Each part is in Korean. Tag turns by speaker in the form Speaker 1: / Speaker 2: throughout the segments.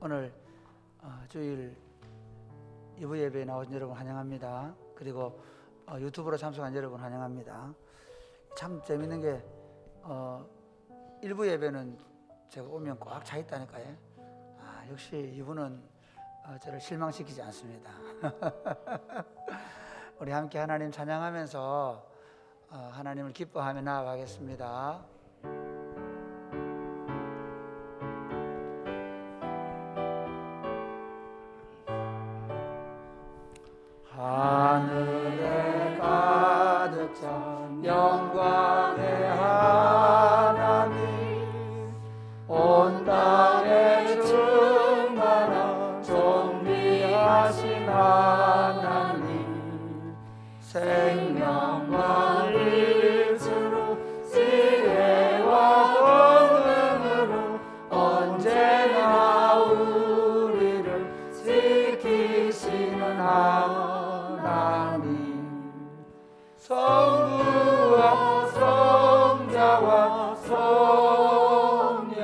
Speaker 1: 오늘 주일 2부 예배에 나오신 여러분 환영합니다. 그리고 유튜브로 참석한 여러분 환영합니다. 참 재밌는 게 1부 예배는 제가 오면 꽉 차 있다니까요. 역시 이분은 저를 실망시키지 않습니다. 우리 함께 하나님 찬양하면서 하나님을 기뻐하며 나아가겠습니다. 하늘에 가득 찬 영광의 하나님, 온 땅에 충만한 존귀하신 하나님, 생명과 일수로 지혜와 권능으로 언제나 우리를 지키시는 하나님, 성부와 성자와 성령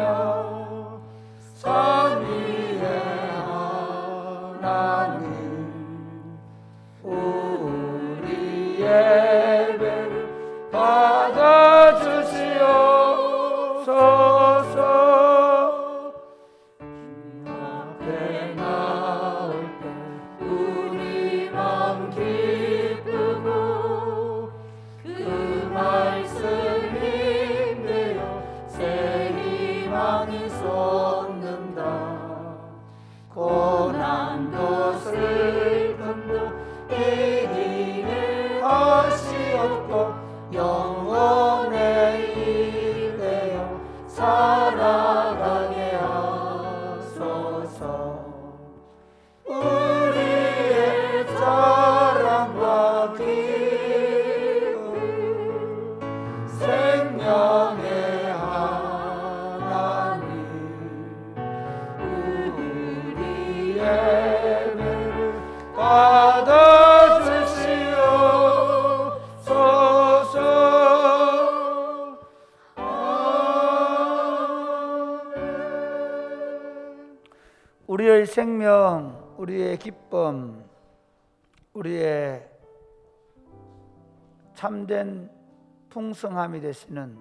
Speaker 1: 삼위의 하나님, 우리 예배를 받아주시옵소서. 주님 앞에 나올 때 우리 마음 기쁘고 그 말씀 힘내어 새 희망이 솟는다. 고난도 슬픔도 이기는 것이었고 영원에 이르러 살아가게 하소서. 우리의 사랑과 기쁨, 생명의 하나님, 우리 예배를 받아주시옵소서. 우리의 생명, 우리의 기쁨, 우리의 참된 풍성함이 되시는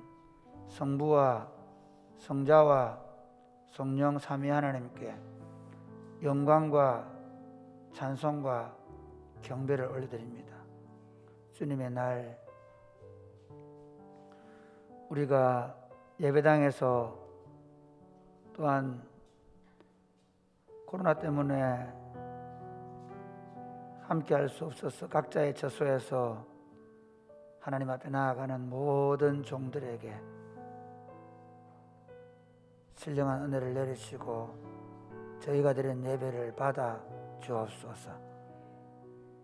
Speaker 1: 성부와 성자와 성령 삼위 하나님께 영광과 찬송과 경배를 올려드립니다. 주님의 날, 우리가 예배당에서 또한 코로나 때문에 함께 할 수 없어서 각자의 처소에서 하나님 앞에 나아가는 모든 종들에게 신령한 은혜를 내리시고 저희가 드린 예배를 받아 주옵소서.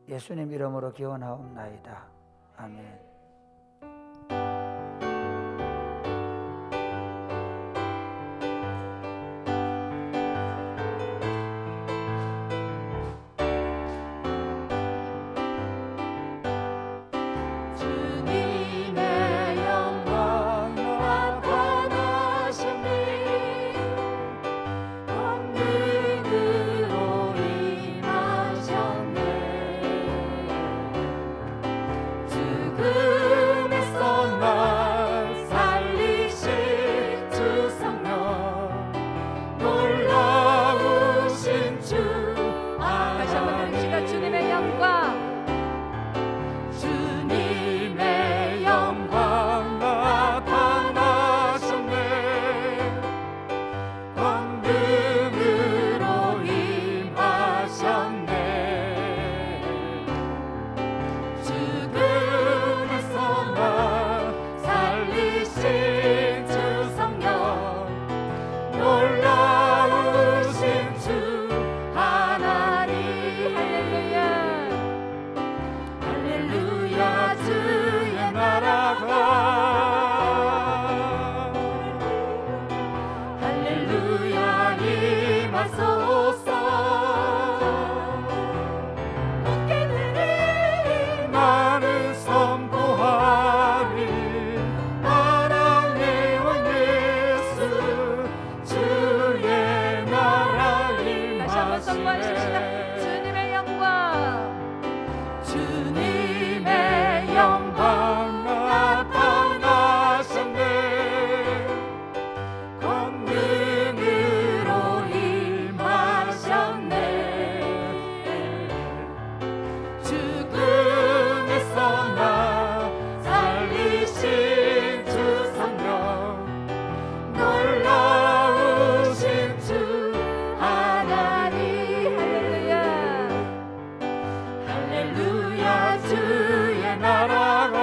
Speaker 1: 예수님 이름으로 기원하옵나이다. 아멘.
Speaker 2: 그 선포하십시다. 주님의 영광,
Speaker 3: 주님의 영광 나타나셨네. 권능으로 임하셨네. 죽음에서 나 살리신 주 성령, 놀라우신 주 하나님. 할렐루야 주의 나라가,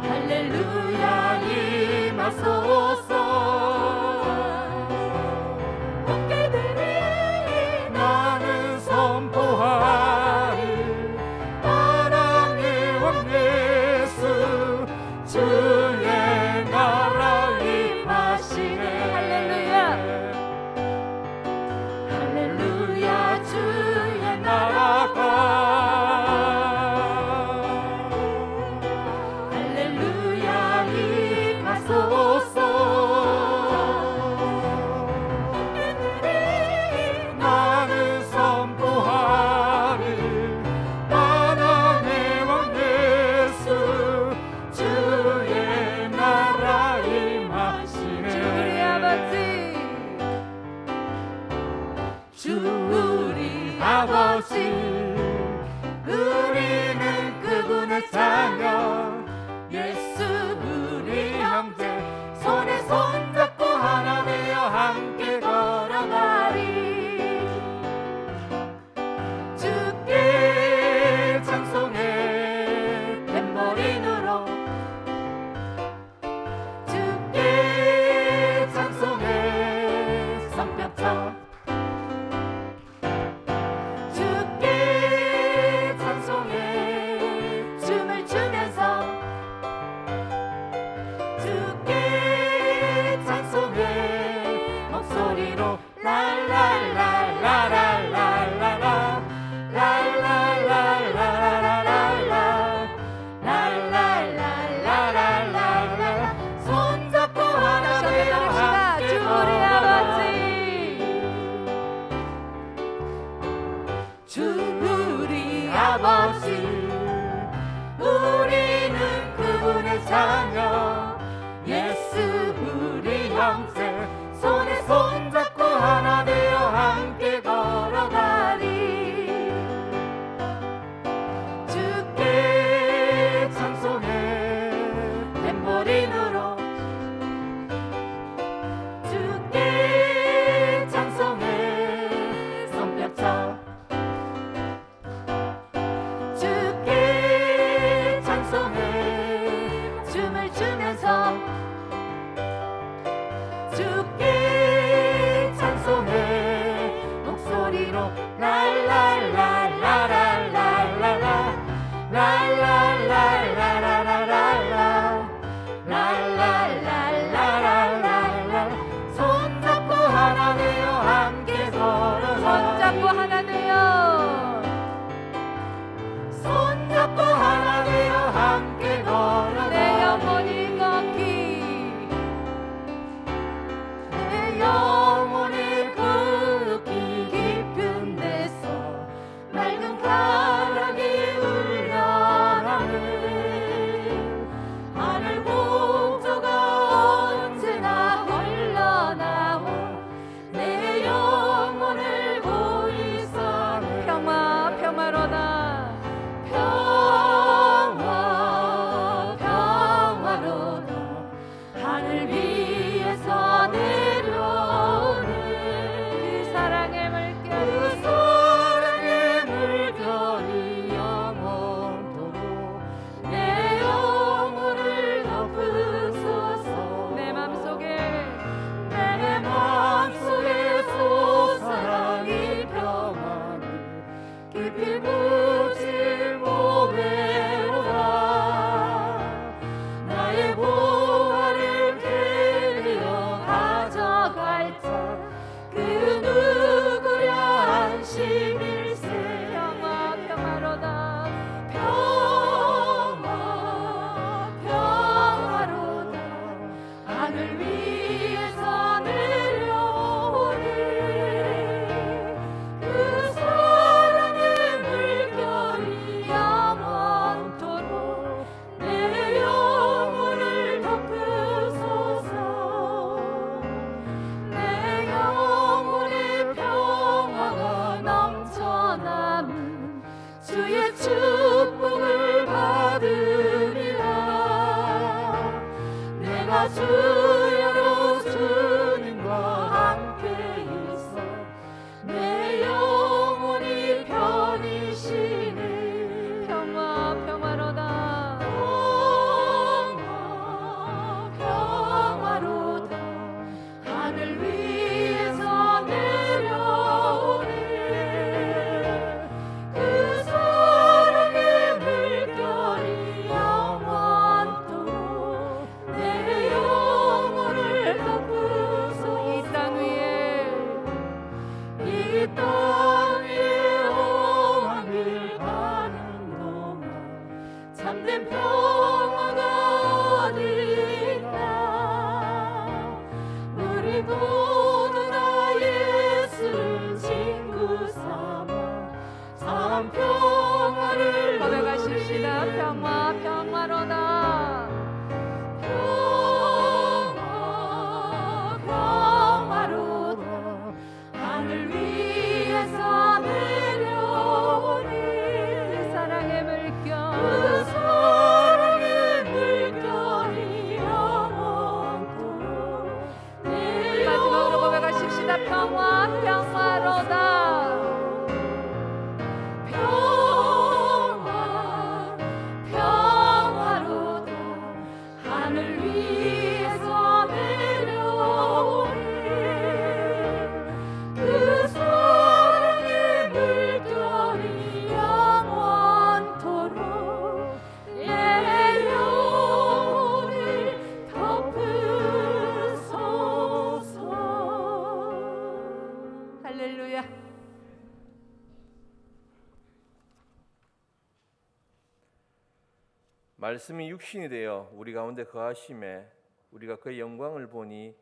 Speaker 3: 할렐루야 임하소서. 국회들이 나는 선포하리, 사랑의 왕 예수 주의 나라 임하시네.
Speaker 2: 할렐루야.
Speaker 3: 할렐루야 주의 나라가, 할렐루야 임하소서. 나는 선포하리, 만왕의 왕 예수 주의 나라 임하시네.
Speaker 2: 주 우리 아버지,
Speaker 3: 주 우리 아버지, 우리는 그분의 자녀, 예수 우리 형제, 손에 손잡고 하나 되어 함께 걸어가리. 주께 찬송해 탬버린으로, 주께 찬송해 성벽쳐, 주께 찬송해 모두 다 예수를 친구 삼아 참 평화를
Speaker 2: 고백하십시다. 평화 평화로다.
Speaker 3: 평화 평화로다 하늘 위에서 내려오니
Speaker 2: 그 사랑의 물결
Speaker 3: 그 사랑의 물결이 영원토록
Speaker 2: 마지막으로 고백하십시다. 평화 평화로다.
Speaker 3: 평화 평화로다 하늘 위에서 내려오니 그 사랑의 물결이 영원토록 내 영혼을 덮으소서.
Speaker 2: 할렐루야.
Speaker 4: 말씀이 육신이 되어 우리 가운데 거하심에 우리가 그의 영광을 보니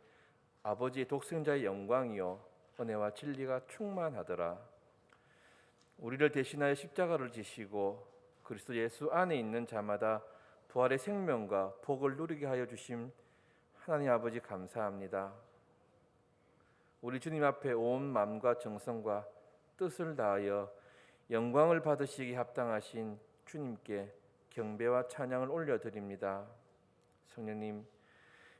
Speaker 4: 아버지의 독생자의 영광이요 은혜와 진리가 충만하더라. 우리를 대신하여 십자가를 지시고 그리스도 예수 안에 있는 자마다 부활의 생명과 복을 누리게 하여 주심 하나님 아버지 감사합니다. 우리 주님 앞에 온 마음과 정성과 뜻을 다하여 영광을 받으시기 합당하신 주님께 경배와 찬양을 올려드립니다. 성령님,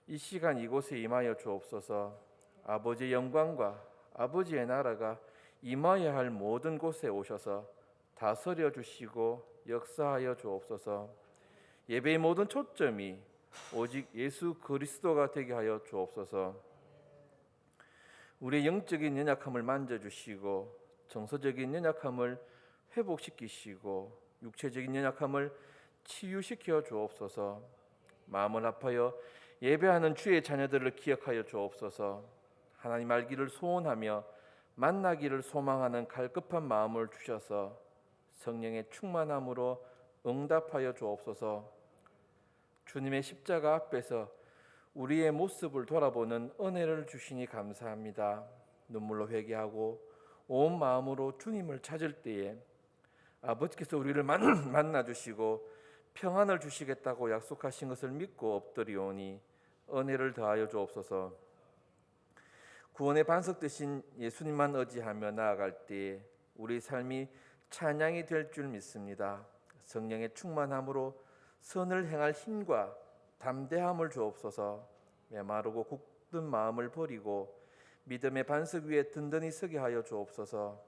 Speaker 4: 이 시간 이곳에 임하여 주옵소서. 아버지의 영광과 아버지의 나라가 임하여야 할 모든 곳에 오셔서 다스려 주시고 역사하여 주옵소서. 예배의 모든 초점이 오직 예수 그리스도가 되게 하여 주옵소서. 우리의 영적인 연약함을 만져주시고 정서적인 연약함을 회복시키시고 육체적인 연약함을 치유시켜 주옵소서. 마음을 아파여 예배하는 주의 자녀들을 기억하여 주옵소서. 하나님 알기를 소원하며 만나기를 소망하는 갈급한 마음을 주셔서 성령의 충만함으로 응답하여 주옵소서. 주님의 십자가 앞에서 우리의 모습을 돌아보는 은혜를 주시니 감사합니다. 눈물로 회개하고 온 마음으로 주님을 찾을 때에 아버지께서 우리를 만나 주시고 평안을 주시겠다고 약속하신 것을 믿고 엎드리오니 은혜를 더하여 주옵소서. 구원의 반석 되신 예수님만 의지하며 나아갈 때에 우리 삶이 찬양이 될 줄 믿습니다. 성령의 충만함으로 선을 행할 힘과 담대함을 주옵소서. 메마르고 굳은 마음을 버리고 믿음의 반석 위에 든든히 서게 하여 주옵소서.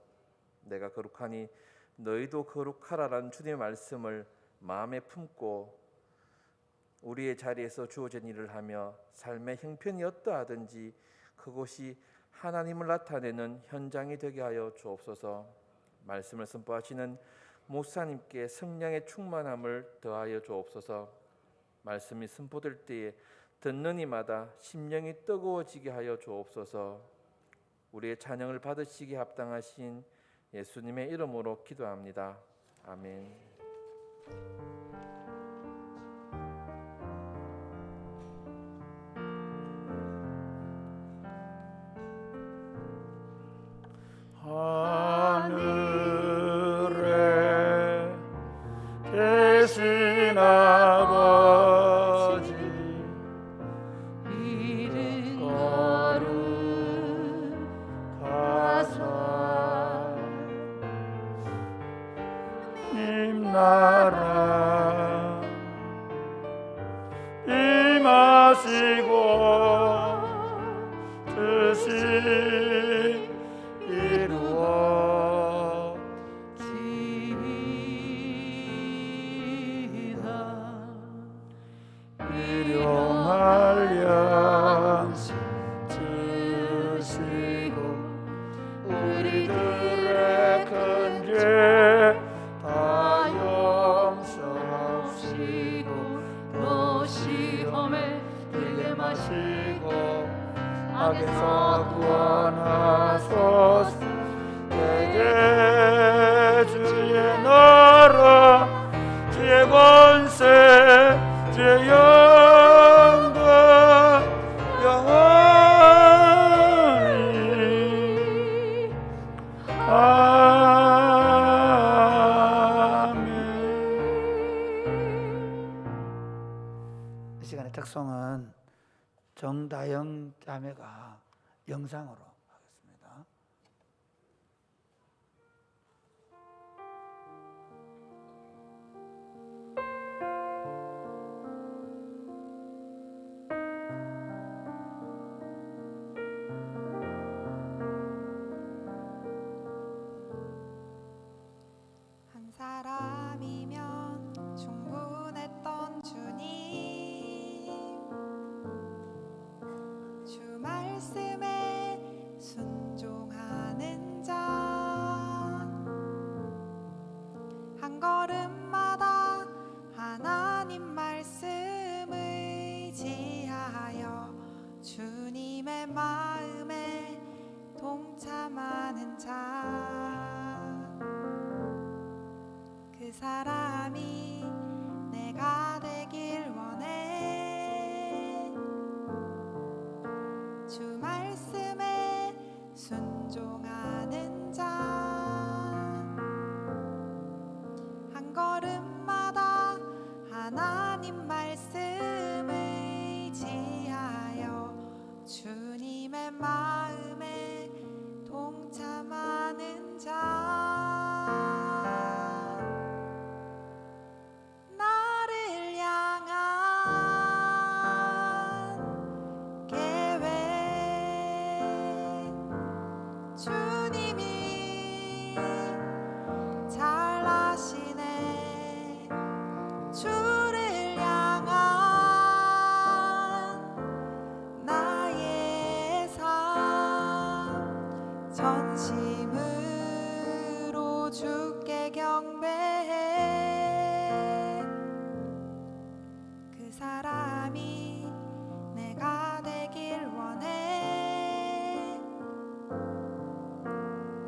Speaker 4: 내가 거룩하니 너희도 거룩하라라는 주님의 말씀을 마음에 품고 우리의 자리에서 주어진 일을 하며 삶의 형편이 어떠하든지 그곳이 하나님을 나타내는 현장이 되게 하여 주옵소서. 말씀을 선포하시는 목사님께 성령의 충만함을 더하여 주옵소서. 말씀이 선포될 때에 듣는 이마다 심령이 뜨거워지게 하여 주옵소서. 우리의 찬양을 받으시기 합당하신 예수님의 이름으로 기도합니다. 아멘.
Speaker 3: 하늘에 계신 아버지 이름 거룩하사 님 나라 임하시고 뜻이 일용할 양식 주시고 우리들의 큰 죄 다 용서하시고 또 시험에 들게 마시고 악에서 구원하소서. 대개 주의 나라 주의 권세 주의 영광 영원히
Speaker 1: 자매가 영상으로 하겠습니다.
Speaker 5: 한 사람이면 충분했던 주님, 주 말씀에 순종하는 자, 한 걸음마다 하나님 말씀 의지하여 주님의 마음에 동참하는 자, 그 사람이 내가 되길 원해. 주 말씀에 순종하는 자, 한 걸음마다 하나님 말씀 의지하여 주님의 마음에 동참하는 자, 나를 향한 계획 주님이 잘 아시네. 주를 향한 나의 삶 전심으로 주께 경배해. 그 사람이 내가 되길 원해.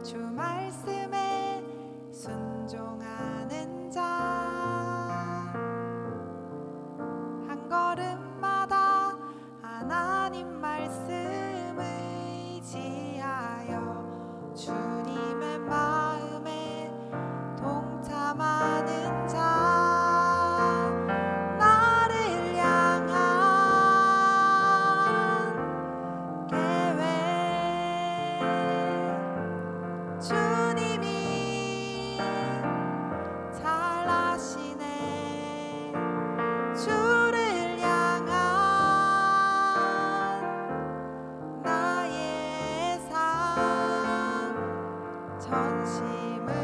Speaker 5: 주 말씀에 순종하는 자, 한 걸음마다 하나님 말씀 의지하여 주님의 마음에 동참하는 자, 나를 향한 계획 주님이 잘 아시네. 주를 향한 나의 삶 전심으로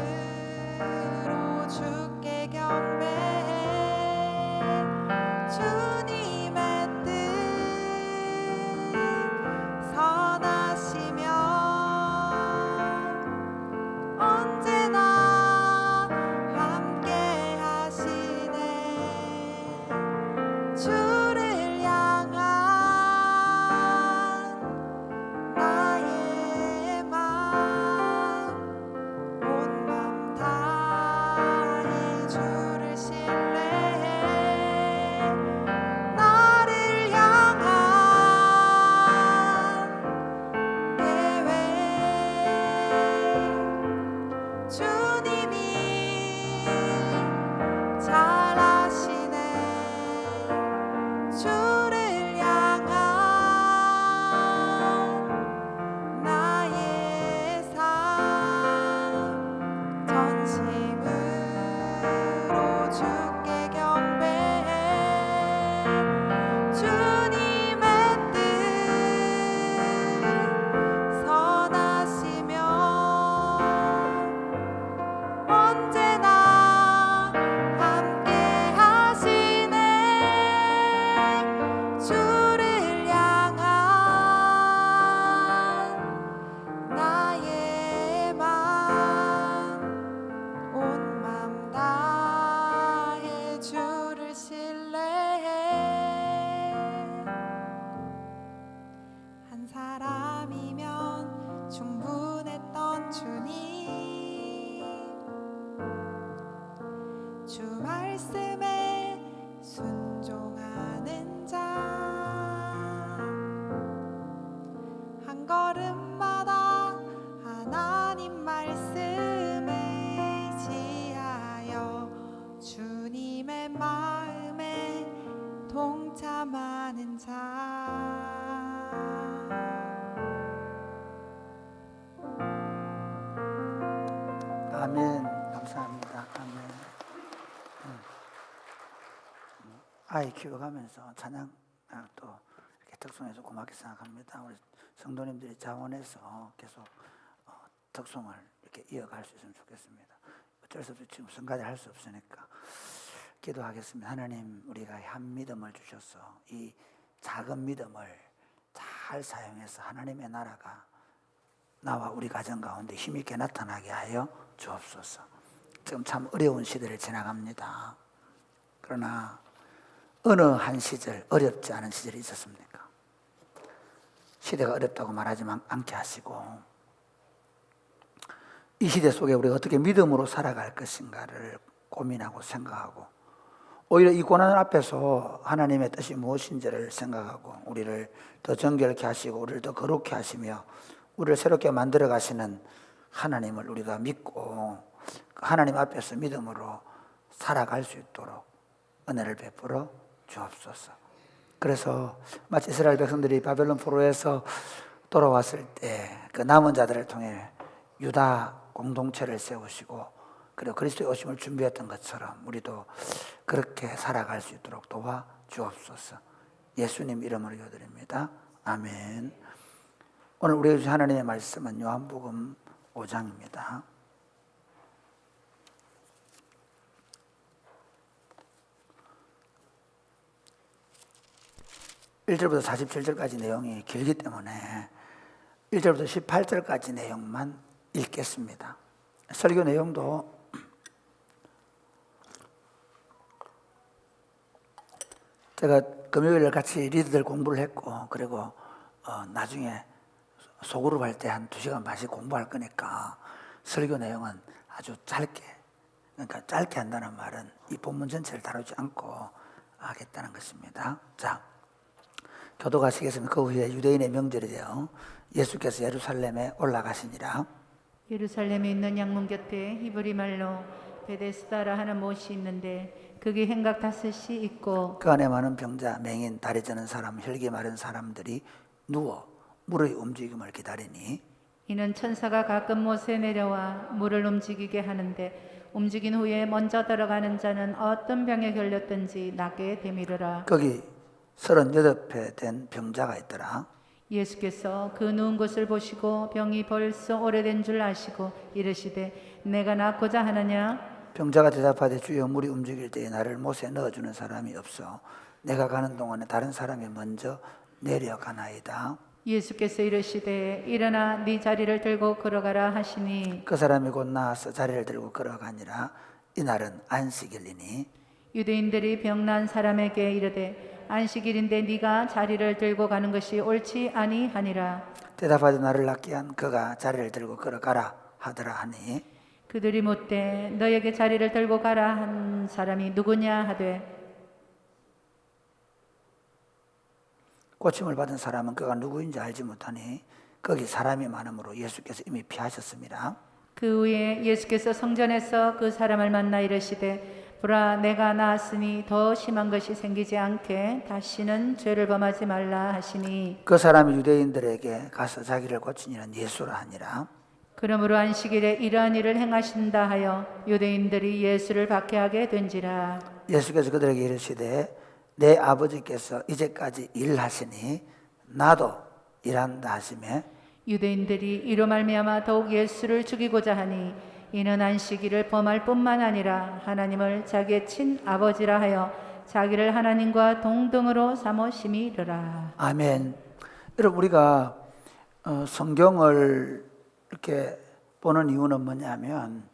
Speaker 5: 주께 경배해. 주님의 뜻 선하시며 언제나 함께 하시네. 주를 향한 나의 맘, 온 맘 다해 주를 신뢰해. 나를 향한 계획 주님이 잘 아시네. 주를 향한 나의 삶 전심으로 주께 경배해. 주님의 뜻 선하시며 언제나 함께 하시네. 주를 향한 나의 맘, 온 맘 다해 주를 신뢰해. 한 사람이면 충분했던 주님, 주 말씀에 순종하는 자, 한 걸음마다 하나님 말씀 의지하여 주님의 마음에 동참하는 자,
Speaker 1: 아멘. 감사합니다. 아멘. 아이 키워가면서 찬양 또 이렇게 특송해서 고맙게 생각합니다. 우리 성도님들이 자원해서 계속 특송을 이렇게 이어갈 수 있으면 좋겠습니다. 어쩔 수 없이 지금 성가대 할 수 없으니까 기도하겠습니다. 하나님, 우리가 한 믿음을 주셔서 이 작은 믿음을 잘 사용해서 하나님의 나라가 나와 우리 가정 가운데 힘있게 나타나게 하여 주옵소서. 지금 참 어려운 시대를 지나갑니다. 그러나 어느 한 시절 어렵지 않은 시절이 있었습니까? 시대가 어렵다고 말하지 않게 하시고 이 시대 속에 우리가 어떻게 믿음으로 살아갈 것인가를 고민하고 생각하고 오히려 이 고난 앞에서 하나님의 뜻이 무엇인지를 생각하고 우리를 더 정결케 하시고 우리를 더 거룩케 하시며 우리를 새롭게 만들어 가시는 하나님을 우리가 믿고 하나님 앞에서 믿음으로 살아갈 수 있도록 은혜를 베풀어 주옵소서. 그래서 마치 이스라엘 백성들이 바벨론 포로에서 돌아왔을 때 그 남은 자들을 통해 유다 공동체를 세우시고 그리고 그리스도의 오심을 준비했던 것처럼 우리도 그렇게 살아갈 수 있도록 도와 주옵소서. 예수님 이름으로 기도드립니다. 아멘. 오늘 우리에게 주신 하나님의 말씀은 요한복음 5장입니다. 1절부터 47절까지 내용이 길기 때문에 1절부터 18절까지 내용만 읽겠습니다. 설교 내용도 제가 금요일에 같이 리더들 공부를 했고 그리고 나중에 소그룹 할 때 한 2시간 반씩 공부할 거니까 설교 내용은 아주 짧게, 그러니까 짧게 한다는 말은 이 본문 전체를 다루지 않고 하겠다는 것입니다. 자, 교도가시겠습니다. 그 후에 유대인의 명절이 되어 예수께서 예루살렘에 올라가시니라.
Speaker 2: 예루살렘에 있는 양문 곁에 히브리 말로 베데스다라 하는 못이 있는데 그게 행각 5이 있고
Speaker 1: 그 안에 많은 병자, 맹인, 다리 저는 사람, 혈기 마른 사람들이 누워 물의 움직임을 기다리니
Speaker 2: 이는 천사가 가끔 못에 내려와 물을 움직이게 하는데 움직인 후에 먼저 들어가는 자는 어떤 병에 걸렸든지 낫게 되미르라.
Speaker 1: 거기 38배 된 병자가 있더라.
Speaker 2: 예수께서 그 누운 것을 보시고 병이 벌써 오래된 줄 아시고 이르시되 내가 낫고자 하느냐.
Speaker 1: 병자가 대답하되 주여 물이 움직일 때에 나를 못에 넣어주는 사람이 없어 내가 가는 동안에 다른 사람이 먼저 내려가나이다.
Speaker 2: 예수께서 이르시되 일어나 네 자리를 들고 걸어가라 하시니
Speaker 1: 그 사람이 곧 나와서 자리를 들고 걸어가니라. 이날은 안식일이니
Speaker 2: 유대인들이 병난 사람에게 이르되 안식일인데 네가 자리를 들고 가는 것이 옳지 아니하니라.
Speaker 1: 대답하되 나를 낫게 한 그가 자리를 들고 걸어가라 하더라 하니
Speaker 2: 그들이 묻되 너에게 자리를 들고 가라 한 사람이 누구냐 하되
Speaker 1: 고침을 받은 사람은 그가 누구인지 알지 못하니 거기 사람이 많으므로 예수께서 이미 피하셨습니다.
Speaker 2: 그 후에 예수께서 성전에서 그 사람을 만나 이르시되 보라 내가 나았으니 더 심한 것이 생기지 않게 다시는 죄를 범하지 말라 하시니
Speaker 1: 그 사람이 유대인들에게 가서 자기를 고친 이는 예수라 하니라.
Speaker 2: 그러므로 안식일에 이러한 일을 행하신다 하여 유대인들이 예수를 박해하게 된지라.
Speaker 1: 예수께서 그들에게 이르시되 내 아버지께서 이제까지 일하시니 나도 일한다 하시매
Speaker 2: 유대인들이 이로 말미암아 더욱 예수를 죽이고자 하니 이는 안식일을 범할 뿐만 아니라 하나님을 자기의 친아버지라 하여 자기를 하나님과 동등으로 삼으심이르라.
Speaker 1: 아멘. 여러분 우리가 성경을 이렇게 보는 이유는 뭐냐면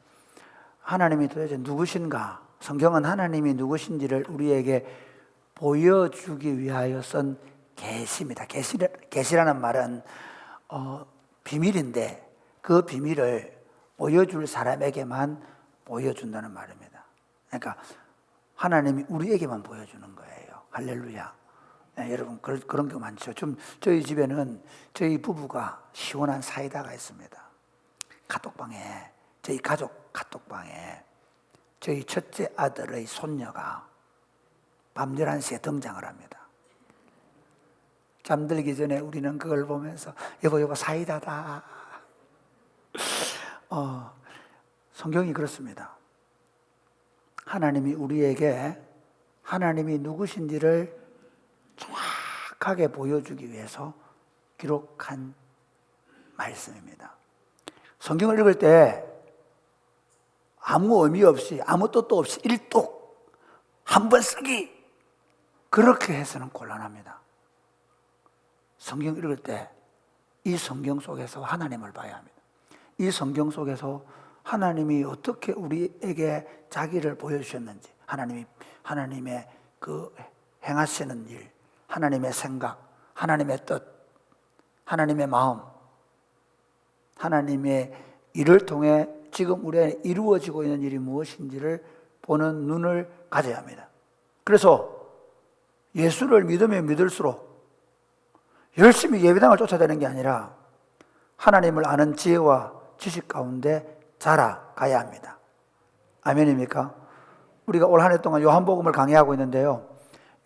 Speaker 1: 하나님이 도대체 누구신가, 성경은 하나님이 누구신지를 우리에게 보여주기 위하여 쓴 계시입니다. 계시라는 말은 비밀인데 그 비밀을 보여줄 사람에게만 보여준다는 말입니다. 그러니까 하나님이 우리에게만 보여주는 거예요. 할렐루야. 네, 여러분 그런 게 많죠. 좀 저희 집에는 저희 부부가 시원한 사이다가 있습니다. 카톡방에, 저희 가족 카톡방에 저희 첫째 아들의 손녀가 밤 11시에 등장을 합니다. 잠들기 전에 우리는 그걸 보면서 여보 사이다다. 성경이 그렇습니다. 하나님이 우리에게 하나님이 누구신지를 정확하게 보여주기 위해서 기록한 말씀입니다. 성경을 읽을 때 아무 의미 없이 아무 뜻도 없이 일독 한 번 쓰기 그렇게 해서는 곤란합니다. 성경 읽을 때 이 성경 속에서 하나님을 봐야 합니다. 이 성경 속에서 하나님이 어떻게 우리에게 자기를 보여주셨는지, 하나님의 그 행하시는 일, 하나님의 생각, 하나님의 뜻, 하나님의 마음, 하나님의 일을 통해 지금 우리 안에 이루어지고 있는 일이 무엇인지를 보는 눈을 가져야 합니다. 그래서 예수를 믿으면 믿을수록 열심히 예배당을 쫓아다니는 게 아니라 하나님을 아는 지혜와 지식 가운데 자라가야 합니다. 아멘입니까? 우리가 올 한 해 동안 요한복음을 강의하고 있는데요,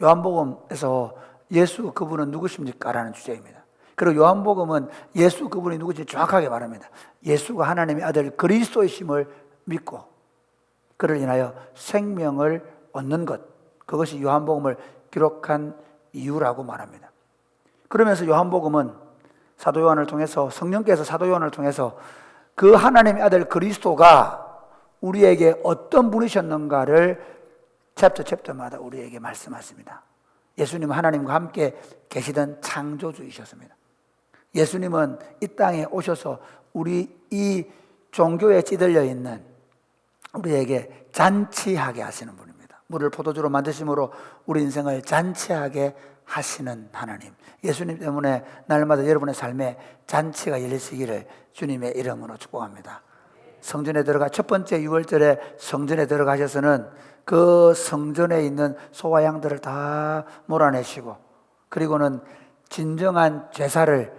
Speaker 1: 요한복음에서 예수 그분은 누구십니까? 라는 주제입니다. 그리고 요한복음은 예수 그분이 누구인지 정확하게 말합니다. 예수가 하나님의 아들 그리스도이심을 믿고 그를 인하여 생명을 얻는 것, 그것이 요한복음을 기록한 이유라고 말합니다. 그러면서 요한복음은 사도 요한을 통해서, 성령께서 사도 요한을 통해서 그 하나님의 아들 그리스도가 우리에게 어떤 분이셨는가를 챕터마다 우리에게 말씀하십니다. 예수님은 하나님과 함께 계시던 창조주이셨습니다. 예수님은 이 땅에 오셔서 우리 이 종교에 찌들려 있는 우리에게 잔치하게 하시는 분입니다. 물을 포도주로 만드심으로 우리 인생을 잔치하게 하시는 하나님. 예수님 때문에 날마다 여러분의 삶에 잔치가 열리시기를 주님의 이름으로 축복합니다. 성전에 들어가 첫 번째 6월절에 성전에 들어가셔서는 그 성전에 있는 소와 양들을 다 몰아내시고, 그리고는 진정한 제사를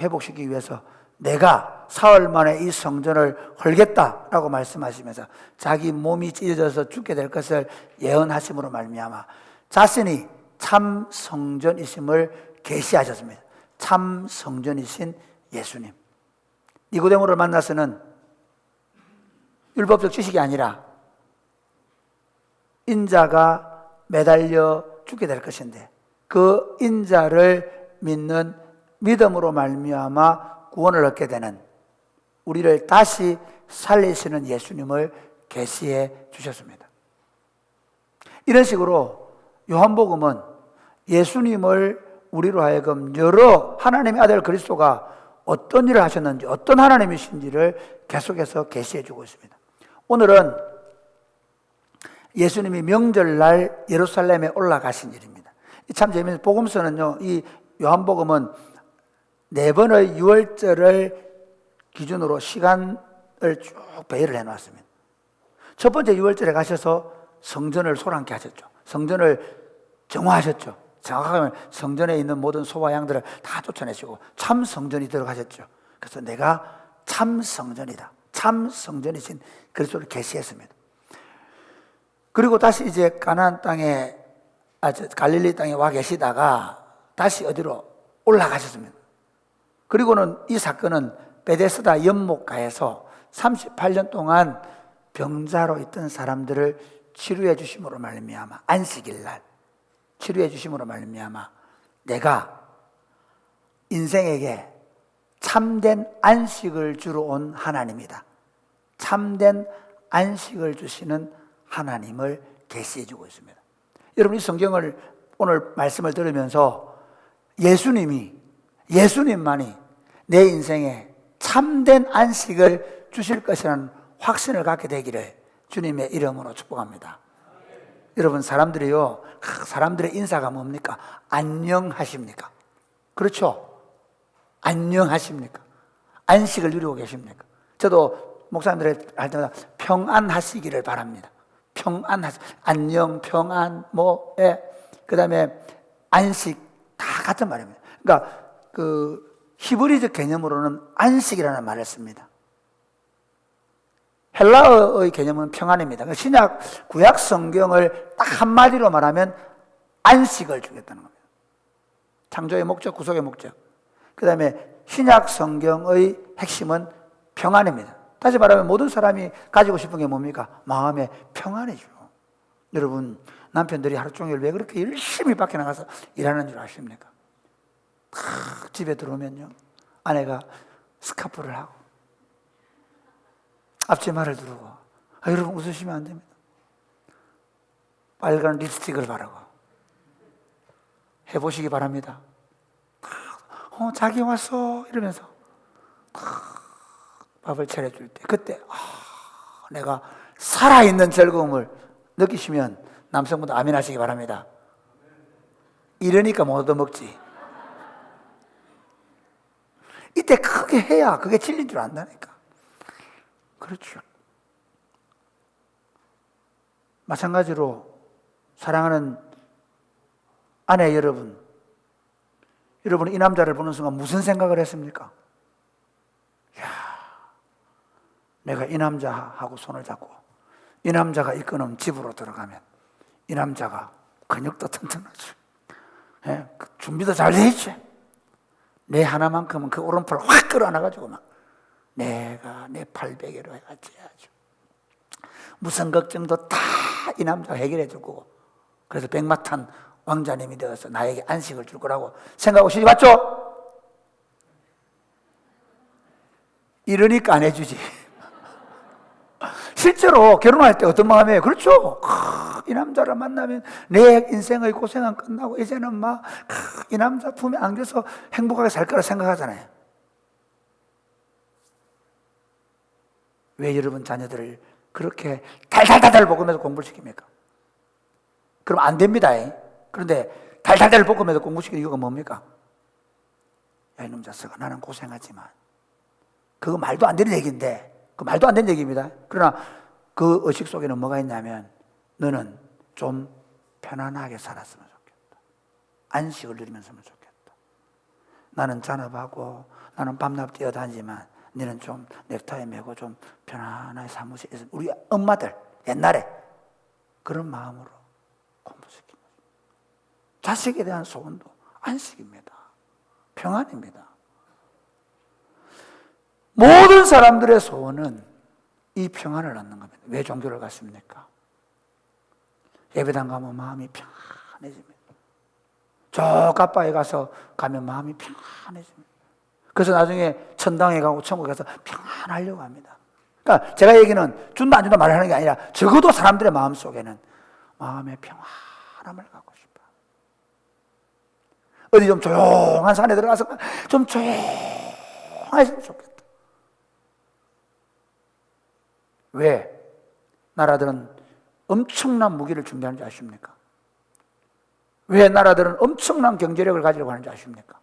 Speaker 1: 회복시키기 위해서 내가 사흘 만에 이 성전을 헐겠다라고 말씀하시면서 자기 몸이 찢어져서 죽게 될 것을 예언하심으로 말미암아 자신이 참 성전이심을 계시하셨습니다. 참 성전이신 예수님. 니고데모를 만나서는 율법적 지식이 아니라 인자가 매달려 죽게 될 것인데 그 인자를 믿는 믿음으로 말미암아 구원을 얻게 되는, 우리를 다시 살리시는 예수님을 계시해 주셨습니다. 이런 식으로 요한복음은 예수님을 우리로 하여금 여러 하나님의 아들 그리스도가 어떤 일을 하셨는지, 어떤 하나님이신지를 계속해서 계시해 주고 있습니다. 오늘은 예수님이 명절날 예루살렘에 올라가신 일입니다. 참 재미있는 복음서는요, 이 요한복음은 4번의 6월절을 기준으로 시간을 쭉 배열을 해놨습니다. 첫 번째 6월절에 가셔서 성전을 소란케 하셨죠. 성전을 정화하셨죠. 정확하게 성전에 있는 모든 소와 양들을 다 쫓아내시고 참 성전이 들어가셨죠. 그래서 내가 참 성전이다, 참 성전이신 그리스도를 계시했습니다. 그리고 다시 이제 가나안 땅에, 갈릴리 땅에 와 계시다가 다시 어디로 올라가셨습니다. 그리고는 이 사건은 베데스다 연못가에서 38년 동안 병자로 있던 사람들을 치료해 주심으로 말미암아, 안식일날 치료해 주심으로 말미암아 내가 인생에게 참된 안식을 주러 온 하나님이다, 참된 안식을 주시는 하나님을 계시해 주고 있습니다. 여러분, 이 성경을 오늘 말씀을 들으면서 예수님만이 내 인생에 참된 안식을 주실 것이라는 확신을 갖게 되기를 주님의 이름으로 축복합니다. 여러분, 사람들의 인사가 뭡니까? 안녕하십니까? 그렇죠? 안녕하십니까? 안식을 누리고 계십니까? 저도 목사님들 할 때마다 평안하시기를 바랍니다. 안녕, 평안, 그 다음에 안식, 다 같은 말입니다. 그러니까 그 히브리적 개념으로는 안식이라는 말을 씁니다. 헬라어의 개념은 평안입니다. 신약, 구약 성경을 딱 한마디로 말하면 안식을 주겠다는 겁니다. 창조의 목적, 구속의 목적. 그 다음에 신약 성경의 핵심은 평안입니다. 다시 말하면 모든 사람이 가지고 싶은 게 뭡니까? 마음의 평안이죠. 여러분, 남편들이 하루 종일 왜 그렇게 열심히 밖에 나가서 일하는 줄 아십니까? 집에 들어오면요, 아내가 스카프를 하고 앞치마를 두르고, 여러분 웃으시면 안 됩니다. 빨간 립스틱을 바르고 해보시기 바랍니다. 자기 왔어 이러면서 밥을 차려줄 때, 그때 내가 살아있는 즐거움을 느끼시면 남성분들 아멘 하시기 바랍니다. 이러니까 못 얻어먹지. 이때 크게 해야 그게 진리인 줄 안다니까. 그렇죠. 마찬가지로 사랑하는 아내 여러분, 여러분은 이 남자를 보는 순간 무슨 생각을 했습니까? 내가 이 남자하고 손을 잡고 이 남자가 이끄는 집으로 들어가면 이 남자가 근육도 튼튼하지, 준비도 잘 돼 있지. 내 하나만큼은 그 오른팔을 확 끌어안아가지고 막 내가 내 팔베개로 해가지고 해야죠. 무슨 걱정도 다 이 남자가 해결해 줄 거고, 그래서 백마탄 왕자님이 되어서 나에게 안식을 줄 거라고 생각하고 시집 왔죠? 이러니까 안 해주지. 실제로 결혼할 때 어떤 마음이에요? 그렇죠? 이 남자를 만나면 내 인생의 고생은 끝나고 이제는 막 이 남자 품에 안겨서 행복하게 살 거라 생각하잖아요. 왜 여러분 자녀들을 그렇게 달달달달 볶으면서 공부를 시킵니까? 그럼 안 됩니다. 그런데 달달달 볶으면서 공부시키는 이유가 뭡니까? 야, 이놈 자식아, 나는 고생하지만, 그거 말도 안 되는 얘기인데, 그 말도 안 되는 얘기입니다. 그러나 그 의식 속에는 뭐가 있냐면, 너는 좀 편안하게 살았으면 좋겠다. 안식을 누리면서 살면 좋겠다. 나는 잔업하고 나는 밤낮 뛰어다니지만 너는 좀 넥타이 매고 좀 편안하게 사무실에 있으면, 우리 엄마들 옛날에 그런 마음으로 공부시킵니다. 자식에 대한 소원도 안식입니다. 평안입니다. 모든 사람들의 소원은 이 평안을 얻는 겁니다. 왜 종교를 갔습니까? 예배당 가면 마음이 평안해집니다. 저 갓바에 가서 가면 마음이 평안해집니다. 그래서 나중에 천당에 가고 천국에 가서 평안하려고 합니다. 그러니까 제가 얘기는 준다 안 준다 말을 하는 게 아니라, 적어도 사람들의 마음 속에는 마음의 평안함을 갖고 싶어요. 어디 좀 조용한 산에 들어가서 좀 조용했으면 좋겠다. 왜? 나라들은 엄청난 무기를 준비하는지 아십니까? 왜 나라들은 엄청난 경제력을 가지려고 하는지 아십니까?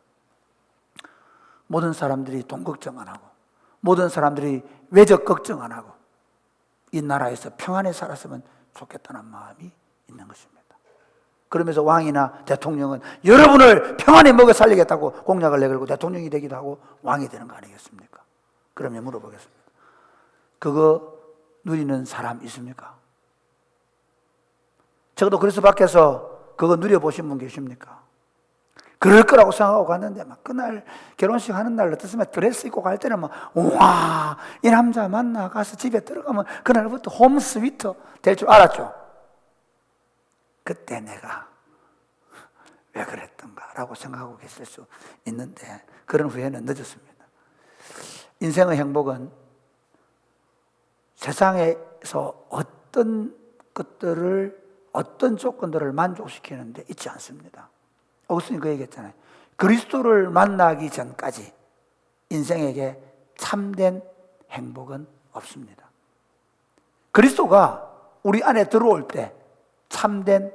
Speaker 1: 모든 사람들이 돈 걱정 안 하고, 모든 사람들이 외적 걱정 안 하고, 이 나라에서 평안히 살았으면 좋겠다는 마음이 있는 것입니다. 그러면서 왕이나 대통령은 여러분을 평안히 먹여 살리겠다고 공약을 내걸고 대통령이 되기도 하고 왕이 되는 거 아니겠습니까? 그러면 물어보겠습니다. 그거 누리는 사람 있습니까? 적어도 그래서 밖에서 그거 누려보신 분 계십니까? 그럴 거라고 생각하고 갔는데, 막 그날 결혼식 하는 날 어떻으면 드레스 입고 갈 때는 막, 우와, 이 남자 만나 가서 집에 들어가면 그날부터 홈 스위트 될 줄 알았죠. 그때 내가 왜 그랬던가 라고 생각하고 계실 수 있는데, 그런 후회는 늦었습니다. 인생의 행복은 세상에서 어떤 것들을, 어떤 조건들을 만족시키는데 있지 않습니다. 어거스틴이 그 얘기했잖아요. 그리스도를 만나기 전까지 인생에게 참된 행복은 없습니다. 그리스도가 우리 안에 들어올 때 참된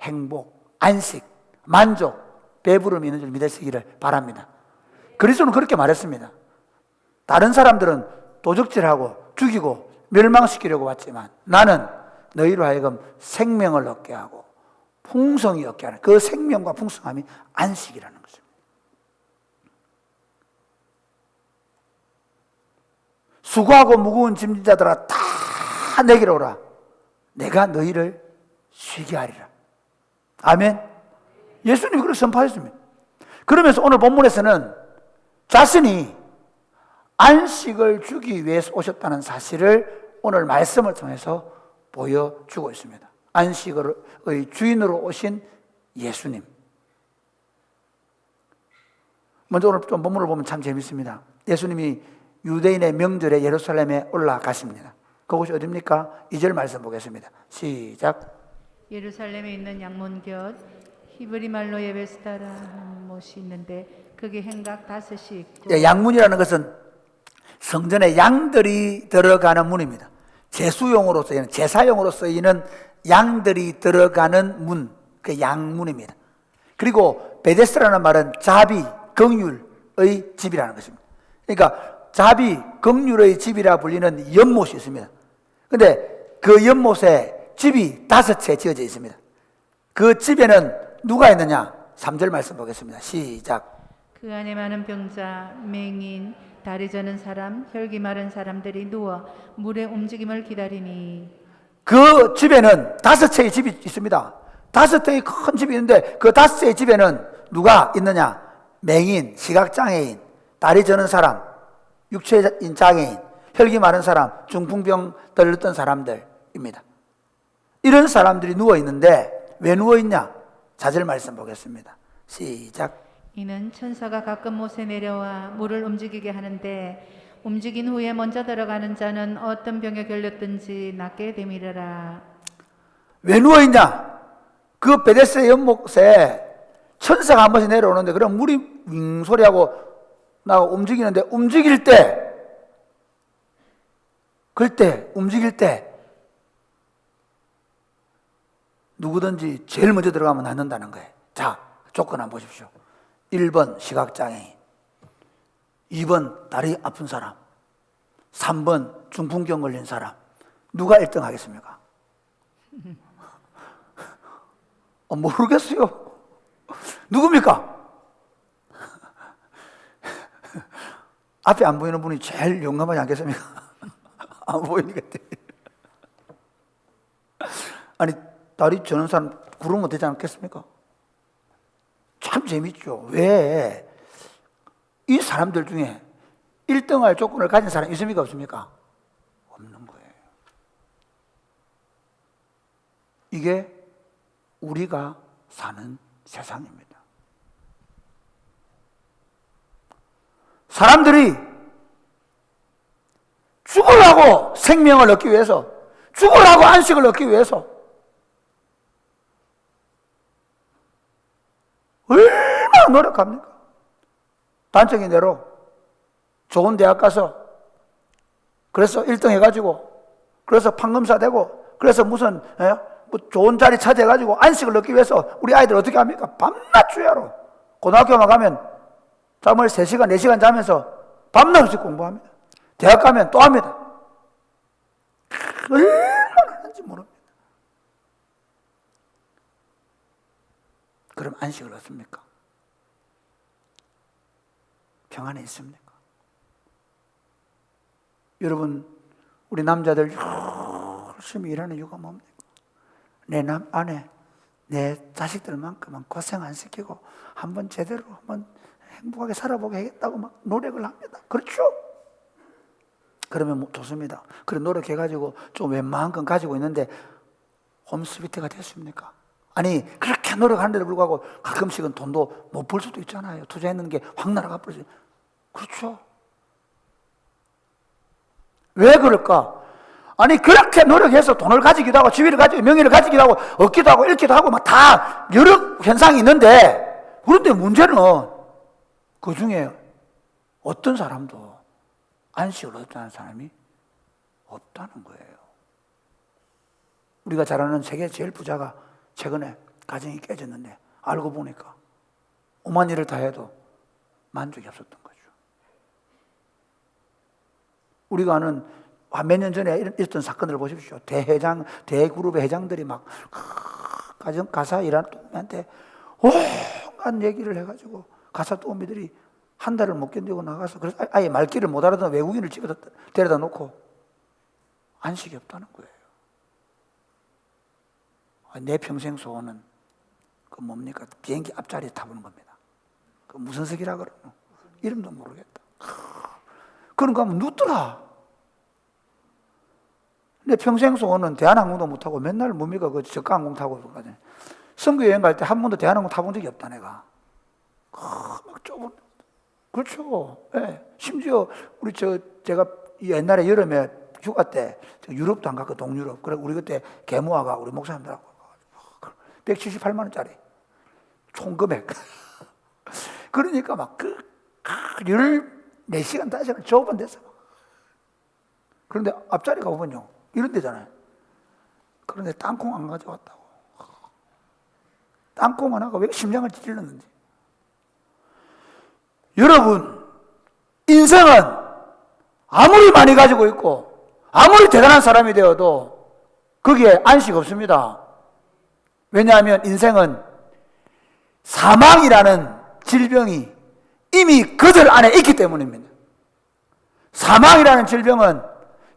Speaker 1: 행복, 안식, 만족, 배부름이 있는 줄 믿으시기를 바랍니다. 그리스도는 그렇게 말했습니다. 다른 사람들은 도적질하고 죽이고 멸망시키려고 왔지만 나는 너희로 하여금 생명을 얻게 하고 풍성이 얻게 하는, 그 생명과 풍성함이 안식이라는 것입니다. 수고하고 무거운 짐진 자들아 다 내게로 오라. 내가 너희를 쉬게 하리라. 아멘. 예수님이 그렇게 선포하셨습니다. 그러면서 오늘 본문에서는 자신이 안식을 주기 위해서 오셨다는 사실을 오늘 말씀을 통해서 보여주고 있습니다. 안식의 주인으로 오신 예수님. 먼저 오늘 좀 본문을 보면 참 재밌습니다. 예수님이 유대인의 명절에 예루살렘에 올라가십니다. 그곳이 어디입니까? 2절 말씀 보겠습니다. 시작.
Speaker 2: 예루살렘에 있는 양문 곁 히브리 말로 예베스다라는 못이 있는데 그게 행각 5이 있고.
Speaker 1: 양문이라는 것은 성전에 양들이 들어가는 문입니다. 제수용으로 쓰이는, 제사용으로 쓰이는 양들이 들어가는 문, 그 양문입니다. 그리고 베데스라는 말은 자비, 긍휼의 집이라는 것입니다. 그러니까 자비, 긍휼의 집이라 불리는 연못이 있습니다. 그런데 그 연못에 집이 5채 지어져 있습니다. 그 집에는 누가 있느냐? 3절 말씀 보겠습니다. 시작.
Speaker 2: 그 안에 많은 병자, 맹인, 다리 저는 사람, 혈기 마른 사람들이 누워 물의 움직임을 기다리니.
Speaker 1: 그 집에는 5채의 집이 있습니다. 5채의 큰 집이 있는데 그 5채의 집에는 누가 있느냐? 맹인, 시각장애인, 다리 저는 사람, 육체인 장애인, 혈기 마른 사람, 중풍병 들렸던 사람들입니다. 이런 사람들이 누워 있는데 왜 누워 있냐? 4절 말씀 보겠습니다. 시작.
Speaker 2: 이는 천사가 가끔 못에 내려와 물을 움직이게 하는데 움직인 후에 먼저 들어가는 자는 어떤 병에 걸렸든지 낫게 됨이라라.
Speaker 1: 왜 누워 있냐? 그 베데스다 연못에 천사가 한 번씩 내려오는데 그럼 물이 윙 소리하고 나고 움직이는데 움직일 때 움직일 때 누구든지 제일 먼저 들어가면 낫는다는 거예요. 자, 조건 한번 보십시오. 1번 시각장애인, 2번 다리 아픈 사람, 3번 중풍병 걸린 사람. 누가 1등 하겠습니까? 모르겠어요. 누굽니까? 앞에 안 보이는 분이 제일 용감하지 않겠습니까? 안 보이니까. 아니, 다리 저는 사람 구르면 되지 않겠습니까? 참 재밌죠. 왜? 이 사람들 중에 1등할 조건을 가진 사람이 있습니까? 없습니까? 없는 거예요. 이게 우리가 사는 세상입니다. 사람들이 죽으라고 생명을 얻기 위해서, 죽으라고 안식을 얻기 위해서 얼마나 노력합니까? 단적인 예로 좋은 대학 가서 그래서 1등 해가지고 그래서 판검사 되고 그래서 무슨 뭐 좋은 자리 차지해가지고 안식을 얻기 위해서 우리 아이들 어떻게 합니까? 밤낮 주야로 고등학교만 가면 잠을 3시간 4시간 자면서 밤낮 없이 공부합니다. 대학 가면 또 합니다. 얼마나 하는지 모릅니다. 그럼 안식을 얻습니까? 평안에 있습니까? 여러분, 우리 남자들 열심히 일하는 이유가 뭡니까? 내 아내, 내 자식들만큼은 고생 안 시키고 한번 제대로 한번 행복하게 살아보게 하겠다고 막 노력을 합니다. 그렇죠? 그러면 좋습니다. 그래 노력해가지고 좀 웬만한 건 가지고 있는데 홈스위트가 됐습니까? 아니 그렇게 노력하는데도 불구하고 가끔씩은 돈도 못 벌 수도 있잖아요. 투자했는 게 확 날아가 버리죠. 그렇죠? 왜 그럴까? 아니 그렇게 노력해서 돈을 가지기도 하고 지위를 가지고 명예를 가지기도 하고 얻기도 하고 잃기도 하고 막 다 여러 현상이 있는데 그런데 문제는 그 중에 어떤 사람도 안식을 얻었다는 사람이 없다는 거예요. 우리가 잘 아는 세계 제일 부자가 최근에 가정이 깨졌는데 알고 보니까 오만 일을 다 해도 만족이 없었던 거죠. 우리가 아는 몇 년 전에 있었던 사건을 보십시오. 대그룹의 회장들이 막 가사 일하는 도우미한테 온갖 얘기를 해가지고 가사 도우미들이 한 달을 못 견디고 나가서 그래서 아예 말귀를 못 알아듣는 외국인을 집에다 데려다 놓고 안식이 없다는 거예요. 내 평생 소원은 그 뭡니까? 비행기 앞자리에 타보는 겁니다. 그 무슨 석이라 그러노? 이름도 모르겠다. 그런 거 하면 눕더라. 내 평생 소원은 대한항공도 못 타고 맨날 뭡니까 그 저가항공 타고 그러거든. 선교 여행 갈 때 한 번도 대한항공 타본 적이 없다 내가. 막 좁은. 그렇죠. 예. 심지어 우리 제가 옛날에 여름에 휴가 때 유럽도 안 갔고 동유럽. 그래 우리 그때 계모아가 우리 목사님들하고 178만 원짜리 총 금액. 그러니까 막 그 14시간 5시간 좁은 데서. 그런데 앞자리 가보면요 이런 데잖아요. 그런데 땅콩 안 가져왔다고. 땅콩 하나가 왜 심장을 찔렀는지. 여러분, 인생은 아무리 많이 가지고 있고 아무리 대단한 사람이 되어도 거기에 안식 없습니다. 왜냐하면 인생은 사망이라는 질병이 이미 그들 안에 있기 때문입니다. 사망이라는 질병은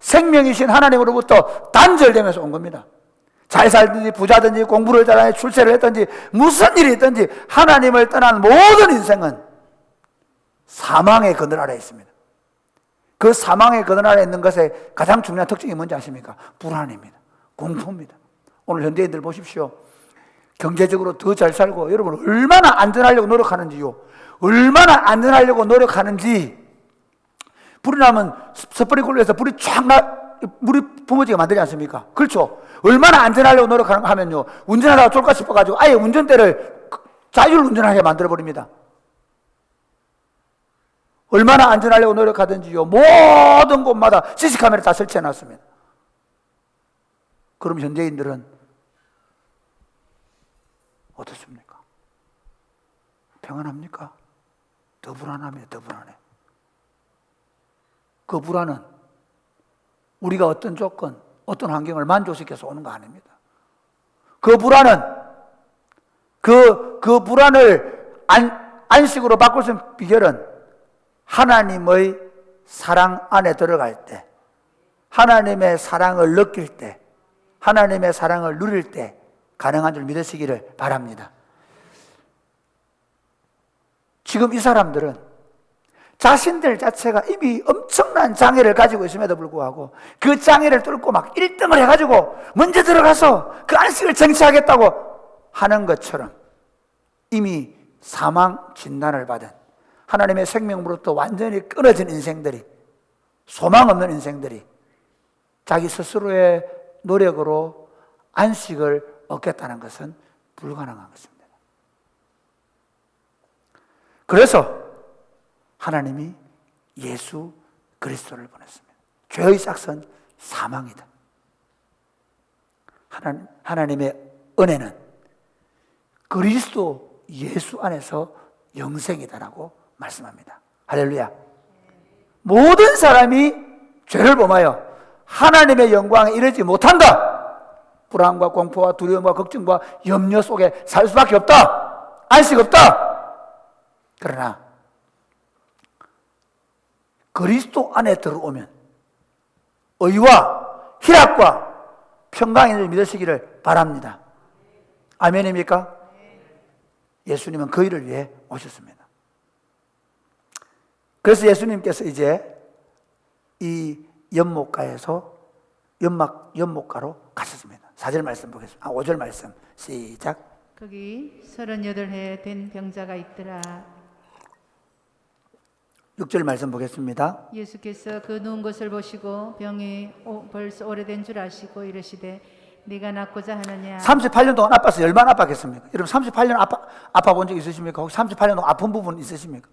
Speaker 1: 생명이신 하나님으로부터 단절되면서 온 겁니다. 잘 살든지 부자든지 공부를 잘하든지 출세를 했든지 무슨 일이 있든지 하나님을 떠난 모든 인생은 사망의 그늘 아래에 있습니다. 그 사망의 그늘 아래에 있는 것의 가장 중요한 특징이 뭔지 아십니까? 불안입니다. 공포입니다. 오늘 현대인들 보십시오. 경제적으로 더 잘 살고 여러분 얼마나 안전하려고 노력하는지요. 얼마나 안전하려고 노력하는지. 불이 나면 스프링클러에서 불이 쫙 물이 뿜어지게 만들지 않습니까? 그렇죠. 얼마나 안전하려고 노력하는가 하면요 운전하다가 쫄까 싶어가지고 아예 운전대를 자율 운전하게 만들어버립니다. 얼마나 안전하려고 노력하든지요 모든 곳마다 CC카메라 다 설치해놨습니다. 그럼 현대인들은 어떻습니까? 평안합니까? 더 불안합니다. 더 불안해. 그 불안은 우리가 어떤 조건, 어떤 환경을 만족시켜서 오는 거 아닙니다. 그 불안은 그 불안을 안식으로 바꿀 수 있는 비결은 하나님의 사랑 안에 들어갈 때, 하나님의 사랑을 느낄 때, 하나님의 사랑을 누릴 때 가능한 줄 믿으시기를 바랍니다. 지금 이 사람들은 자신들 자체가 이미 엄청난 장애를 가지고 있음에도 불구하고 그 장애를 뚫고 막 1등을 해가지고 먼저 들어가서 그 안식을 쟁취하겠다고 하는 것처럼 이미 사망 진단을 받은 하나님의 생명으로부터 완전히 끊어진 인생들이, 소망 없는 인생들이 자기 스스로의 노력으로 안식을 얻겠다는 것은 불가능한 것입니다. 그래서 하나님이 예수 그리스도를 보냈습니다. 죄의 싹은 사망이다. 하나님의 은혜는 그리스도 예수 안에서 영생이다라고 말씀합니다. 할렐루야. 모든 사람이 죄를 범하여 하나님의 영광에 이르지 못한다. 불안과 공포와 두려움과 걱정과 염려 속에 살 수밖에 없다. 안식 없다. 그러나 그리스도 안에 들어오면 의와 희락과 평강을 믿으시기를 바랍니다. 아멘입니까? 예수님은 그 일을 위해 오셨습니다. 그래서 예수님께서 이제 이 연못가에서 연못가로 가셨습니다. 4절 말씀 보겠습니다. 5절 말씀 시작.
Speaker 2: 거기 38해 된 병자가 있더라.
Speaker 1: 6절 말씀 보겠습니다.
Speaker 2: 예수께서 그 누운 것을 보시고 병이 벌써 오래된 줄 아시고 이르시되 네가 낫고자 하느냐.
Speaker 1: 38년 동안 아파서 얼마나 아팠겠습니까? 여러분 38년 아파 본 적 있으십니까? 혹시 38년 동안 아픈 부분 있으십니까?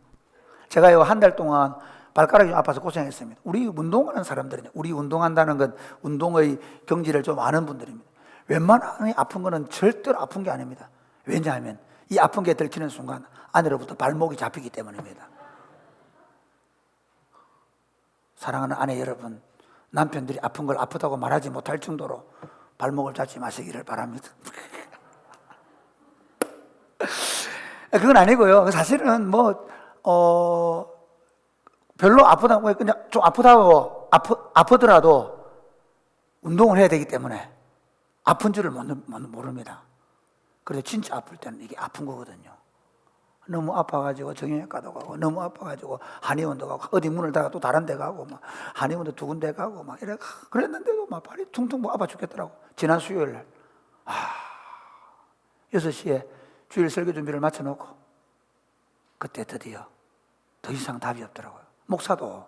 Speaker 1: 제가요 한 달 동안 발가락이 아파서 고생했습니다. 우리 운동하는 사람들은요, 우리 운동한다는 건 운동의 경지를 좀 아는 분들입니다. 웬만하면 아픈 거는 절대로 아픈 게 아닙니다. 왜냐하면 이 아픈 게 들키는 순간 안으로부터 발목이 잡히기 때문입니다. 사랑하는 아내 여러분, 남편들이 아픈 걸 아프다고 말하지 못할 정도로 발목을 잡지 마시기를 바랍니다. 그건 아니고요. 사실은 별로 아프다고 그냥 좀 아프더라도 운동을 해야 되기 때문에 아픈 줄을 모릅니다. 그래서 진짜 아플 때는 이게 아픈 거거든요. 너무 아파가지고 정형외과도 가고, 너무 아파가지고 한의원도 가고, 어디 문을 닫아 또 다른 데 가고, 막 한의원도 2군데 가고 막 이래 그랬는데도 막 발이 퉁퉁 아파 죽겠더라고. 지난 수요일 날 6시에 주일 설교 준비를 마쳐놓고 그때 드디어 더 이상 답이 없더라고요. 목사도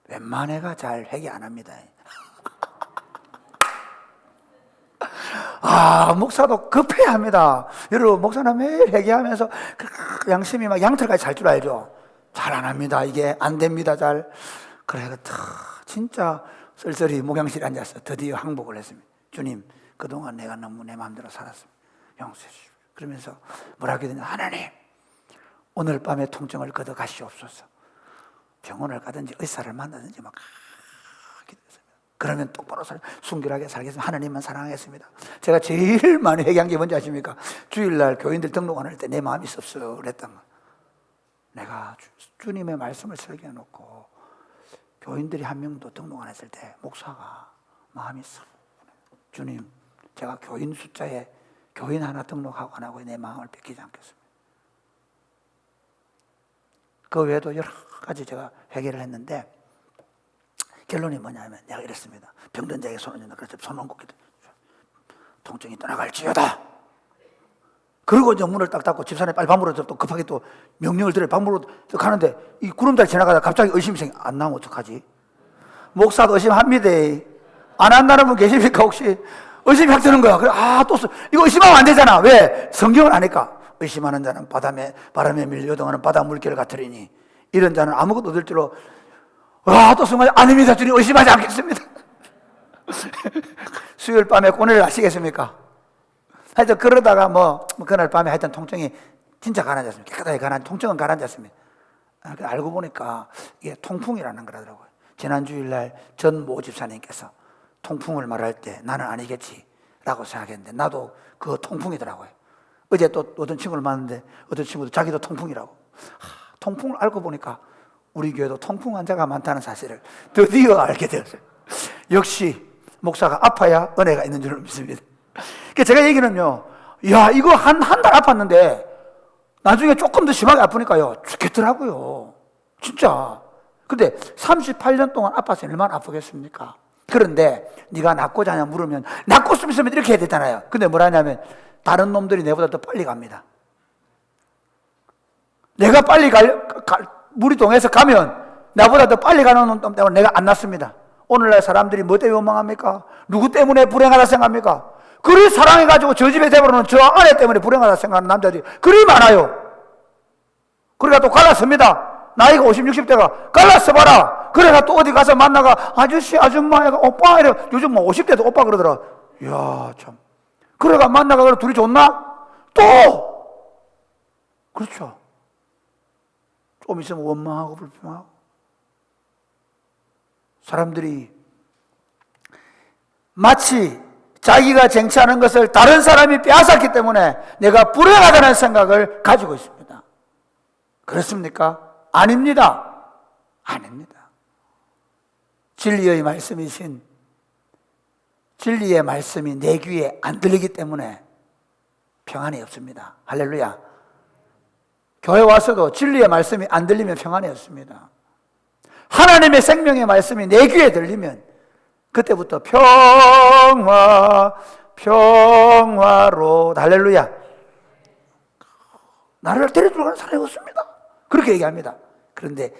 Speaker 1: 웬만한 애가 잘 회개 안 합니다. 목사도 급해야 합니다. 여러분, 목사는 매일 회개하면서 양심이 막 양털까지 잘 줄 알죠? 잘 안 합니다. 이게 안 됩니다. 잘. 그래, 진짜 쓸쓸히 목양실에 앉아서 드디어 항복을 했습니다. 주님, 그동안 내가 너무 내 마음대로 살았습니다. 용서해 주십시오. 그러면서 뭐라 하거든요. 하나님, 오늘 밤에 통증을 걷어 가시옵소서. 병원을 가든지 의사를 만나든지 막 기도했습니다. 그러면 똑바로 순결하게 살겠습니다. 하나님만 사랑하겠습니다. 제가 제일 많이 회개한 게 뭔지 아십니까? 주일날 교인들 등록 안 할 때 내 마음이 섭섭했던 거. 내가 주님의 말씀을 설교해 놓고 교인들이 한 명도 등록 안 했을 때 목사가 마음이 섭섭해요. 주님, 제가 교인 숫자에 교인 하나 등록하고 안 하고 내 마음을 뺏기지 않겠습니다. 그 외에도 여러 가지 제가 회개를 했는데 결론이 뭐냐면 내가 이랬습니다. 병든 자에게 손을 얹는다. 그래서 손 얹고 통증이 떠나갈지어다. 그리고 이제 문을 딱 닫고 집사람이 빨리 방으로 또 급하게 또 명령을 드려 방으로 가는데 이 구름다리 지나가다 갑자기 의심이 생겨. 안 나오면 어떡하지? 목사도 의심합니다. 안 한다는 분 계십니까 혹시? 의심이 확 드는 거야. 그래, 또 이거 의심하면 안 되잖아. 왜? 성경을 아니까. 의심하는 자는 바람에 밀려 요동하는 바다 물결 같으리니 이런 자는 아무것도 얻을 줄로 또 순간 아닙니다. 주님 의심하지 않겠습니다. 수요일 밤에 고뇌를 아시겠습니까? 하여튼 그러다가 그날 밤에 하여튼 통증이 진짜 가라앉았습니다. 깨끗하게 통증은 가라앉았습니다. 알고 보니까 이게 통풍이라는 거라더라고요. 지난 주일날 전모 집사님께서 통풍을 말할 때 나는 아니겠지 라고 생각했는데 나도 그 통풍이더라고요. 어제 또 어떤 친구를 만났는데 어떤 친구도 자기도 통풍이라고. 통풍을 알고 보니까 우리 교회도 통풍 환자가 많다는 사실을 드디어 알게 되었어요. 역시 목사가 아파야 은혜가 있는 줄 믿습니다. 그러니까 제가 얘기는요, 이거 한 달 아팠는데 나중에 조금 더 심하게 아프니까요 죽겠더라고요. 진짜. 근데 38년 동안 아파서 얼마나 아프겠습니까? 그런데 네가 낫고자 하냐 물으면 낫고 싶으면 이렇게 해야 되잖아요. 근데 뭐라 하냐면 다른 놈들이 내보다 더 빨리 갑니다. 내가 빨리 무리동에서 가면 나보다 더 빨리 가는 놈 때문에 내가 안 낫습니다. 오늘날 사람들이 뭐 때문에 원망합니까? 누구 때문에 불행하다 생각합니까? 그리 사랑해가지고 저 집에 대버려놓은 저 아내 때문에 불행하다 생각하는 남자들이 그리 많아요. 그러니까 또 갈라섭니다. 나이가 50, 60대가 갈라서봐라. 그래가 또 어디 가서 만나가 아저씨, 아줌마, 오빠 이래. 요즘 50대도 오빠 그러더라. 이야 참. 그래가 만나가 그래 둘이 좋나? 또 그렇죠. 좀 있으면 원망하고 불평하고. 사람들이 마치 자기가 쟁취하는 것을 다른 사람이 빼앗았기 때문에 내가 불행하다는 생각을 가지고 있습니다. 그렇습니까? 아닙니다. 아닙니다. 진리의 말씀이신 진리의 말씀이 내 귀에 안 들리기 때문에 평안이 없습니다. 할렐루야. 교회 와서도 진리의 말씀이 안 들리면 평안이 없습니다. 하나님의 생명의 말씀이 내 귀에 들리면 그때부터 평화로 할렐루야. 나를 데려주러 가는 사람이 없습니다. 그렇게 얘기합니다. 그런데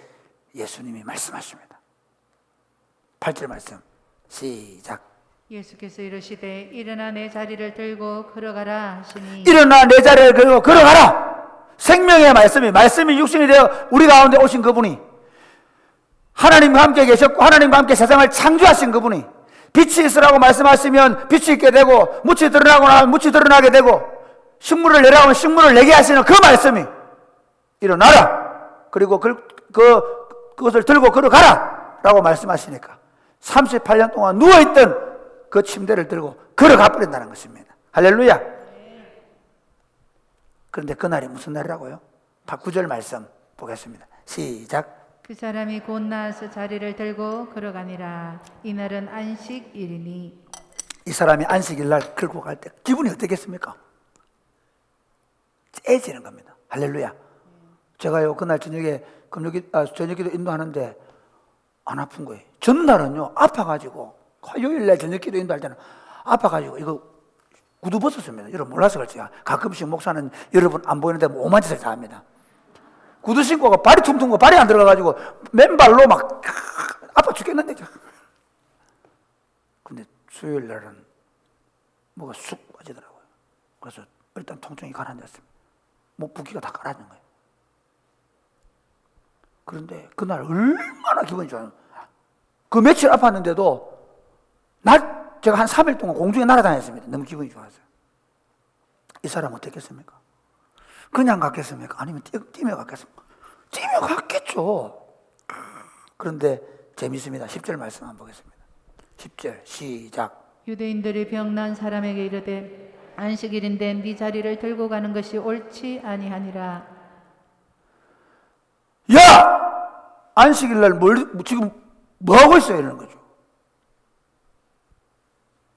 Speaker 1: 예수님이 말씀하십니다. 8절 말씀 시작.
Speaker 2: 예수께서 이르시되 일어나 내 자리를 들고 걸어가라 하시니
Speaker 1: 일어나 내 자리를 들고 걸어가라. 생명의 말씀이 육신이 되어 우리 가운데 오신 그분이 하나님과 함께 계셨고 하나님과 함께 세상을 창조하신 그분이 빛이 있으라고 말씀하시면 빛이 있게 되고 묻이 드러나고 나면 묻이 드러나게 되고 식물을 내라고 하면 식물을 내게 하시는 그 말씀이 일어나라. 그리고 그것을 들고 걸어가라 라고 말씀하시니까 38년 동안 누워있던 그 침대를 들고 걸어가 버린다는 것입니다. 할렐루야. 그런데 그날이 무슨 날이라고요? 9절 말씀 보겠습니다. 시작.
Speaker 2: 그 사람이 곧 나와서 자리를 들고 걸어가니라. 이날은 안식일이니.
Speaker 1: 이 사람이 안식일 날 끌고 갈 때 기분이 어떻겠습니까? 째지는 겁니다. 할렐루야. 제가요 그날 저녁에 저녁기도 인도하는데 안 아픈 거예요. 전날은요 아파가지고 화요일날 저녁기도 인도할 때는 아파가지고 이거 구두 벗었습니다. 여러분 몰라서 그렇지. 가끔씩 목사는 여러분 안 보이는데 뭐 오만 짓을 다 합니다. 구두 신고가 발이 퉁퉁 거 발이 안 들어가가지고 맨발로 막 아파 죽겠는데. 근데 수요일 날은 뭐가 쑥 빠지더라고요. 그래서 일단 통증이 가라앉았습니다. 목 붓기가 다 가라앉는 거예요. 그런데 그날 얼마나 기분이 좋아요. 그 며칠 아팠는데도 제가 한 3일 동안 공중에 날아다녔습니다. 너무 기분이 좋았어요. 이 사람 어떻겠습니까? 그냥 갔겠습니까? 아니면 뛰며 갔겠습니까? 뛰며 갔겠죠. 그런데 재밌습니다. 10절 말씀 한번 보겠습니다. 10절 시작.
Speaker 2: 유대인들이 병난 사람에게 이르되 안식일인데 네 자리를 들고 가는 것이 옳지 아니하니라.
Speaker 1: 야! 안식일날 지금 뭐하고 있어요? 이러는 거죠.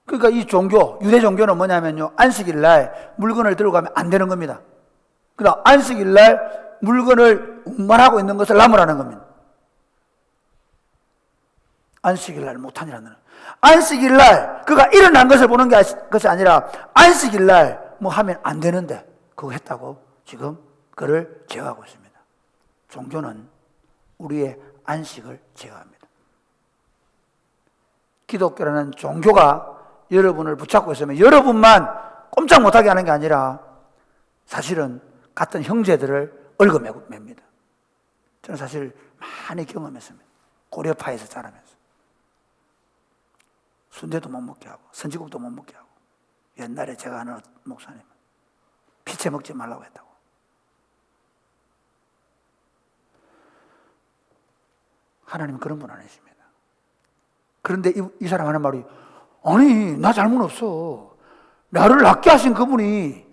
Speaker 1: 그러니까 이 종교, 유대 종교는 뭐냐면요, 안식일날 물건을 들고 가면 안 되는 겁니다. 그러나 안식일날 물건을 운반하고 있는 것을 나무라는 겁니다. 안식일날 못하니라는. 안식일날 그가 일어난 것을 보는 것이 아니라 안식일날 뭐 하면 안 되는데 그거 했다고 지금 그를 제어하고 있습니다. 종교는 우리의 안식을 제어합니다. 기독교라는 종교가 여러분을 붙잡고 있으면 여러분만 꼼짝 못하게 하는 게 아니라 사실은 같은 형제들을 얽어맵니다. 저는 사실 많이 경험했습니다. 고려파에서 자라면서 순대도 못 먹게 하고 선지국도 못 먹게 하고 옛날에 제가 아는 목사님은 피채 먹지 말라고 했다고. 하나님은 그런 분 아니십니다. 그런데 이 사람 하는 말이 아니 나 잘못 없어. 나를 낫게 하신 그분이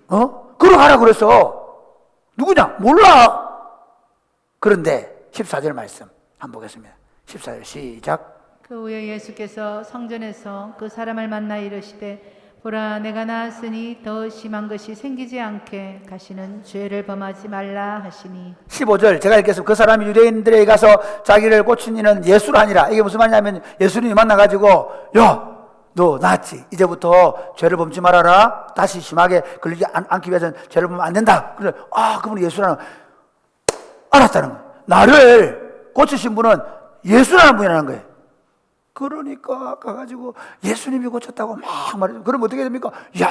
Speaker 1: 걸어가라 그랬어. 누구냐? 몰라. 그런데 14절 말씀 한번 보겠습니다. 14절 시작.
Speaker 2: 그 후에 예수께서 성전에서 그 사람을 만나 이르시되 보라 내가 나았으니 더 심한 것이 생기지 않게 가시는 죄를 범하지 말라 하시니.
Speaker 1: 15절 제가 읽겠습니다. 그 사람이 유대인들에게 가서 자기를 고친 이는 예수라 하니라. 이게 무슨 말이냐면 예수님이 만나가지고 야 너 나았지? 이제부터 죄를 범지 말아라. 다시 심하게 걸리지 않기 위해서는 죄를 범하면 안 된다. 그래 그분이 예수라는 알았다는 거예요. 나를 고치신 분은 예수라는 분이라는 거예요. 그러니까 가가지고 예수님이 고쳤다고 막 말해요. 그럼 어떻게 됩니까? 야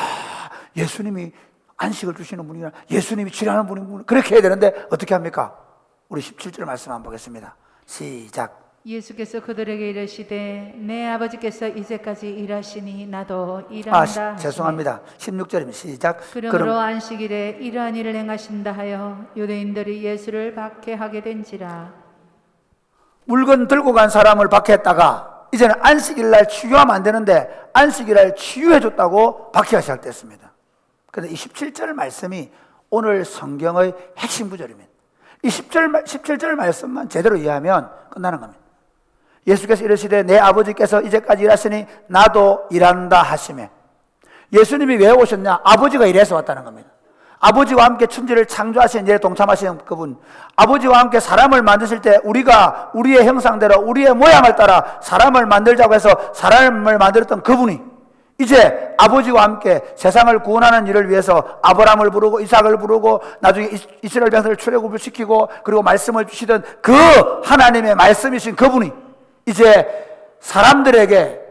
Speaker 1: 예수님이 안식을 주시는 분이나 예수님이 치료하는 분이구나. 그렇게 해야 되는데 어떻게 합니까? 우리 17절 말씀 한번 보겠습니다. 시작.
Speaker 2: 예수께서 그들에게 이르시되 내 아버지께서 이제까지 일하시니 나도 일한다 하시니.
Speaker 1: 죄송합니다. 16절입니다. 시작.
Speaker 2: 그러므로 안식일에 이러한 일을 행하신다 하여 유대인들이 예수를 박해하게 된지라.
Speaker 1: 물건 들고 간 사람을 박해했다가 이제는 안식일날 치유하면 안 되는데 안식일날 치유해줬다고 박해가 시작됐습니다. 그런데 이 17절 말씀이 오늘 성경의 핵심 구절입니다. 이 17절 말씀만 제대로 이해하면 끝나는 겁니다. 예수께서 이르시되 내 아버지께서 이제까지 일하시니 나도 일한다 하시매. 예수님이 왜 오셨냐? 아버지가 일해서 왔다는 겁니다. 아버지와 함께 천지를 창조하신 일에 동참하시는 그분, 아버지와 함께 사람을 만드실 때 우리가 우리의 형상대로 우리의 모양을 따라 사람을 만들자고 해서 사람을 만들었던 그분이 이제 아버지와 함께 세상을 구원하는 일을 위해서 아브라함을 부르고 이삭을 부르고 나중에 이스라엘 백성을 출애굽을 시키고 그리고 말씀을 주시던 그 하나님의 말씀이신 그분이 이제 사람들에게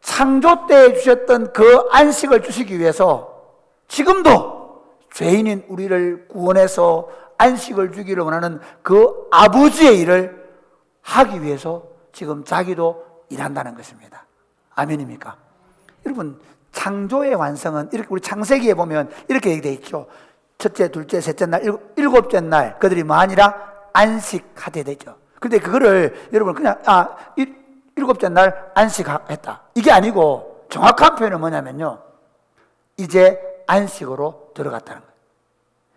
Speaker 1: 창조 때 주셨던 그 안식을 주시기 위해서 지금도 죄인인 우리를 구원해서 안식을 주기를 원하는 그 아버지의 일을 하기 위해서 지금 자기도 일한다는 것입니다. 아멘입니까? 여러분 창조의 완성은 이렇게 우리 창세기에 보면 이렇게 얘기되어 있죠. 첫째, 둘째, 셋째 날, 일곱째 날 그들이 뭐하니라? 안식하게 되죠. 근데 그거를 여러분 그냥 일곱째 날 안식했다 이게 아니고 정확한 표현은 뭐냐면요 이제 안식으로 들어갔다는 거예요.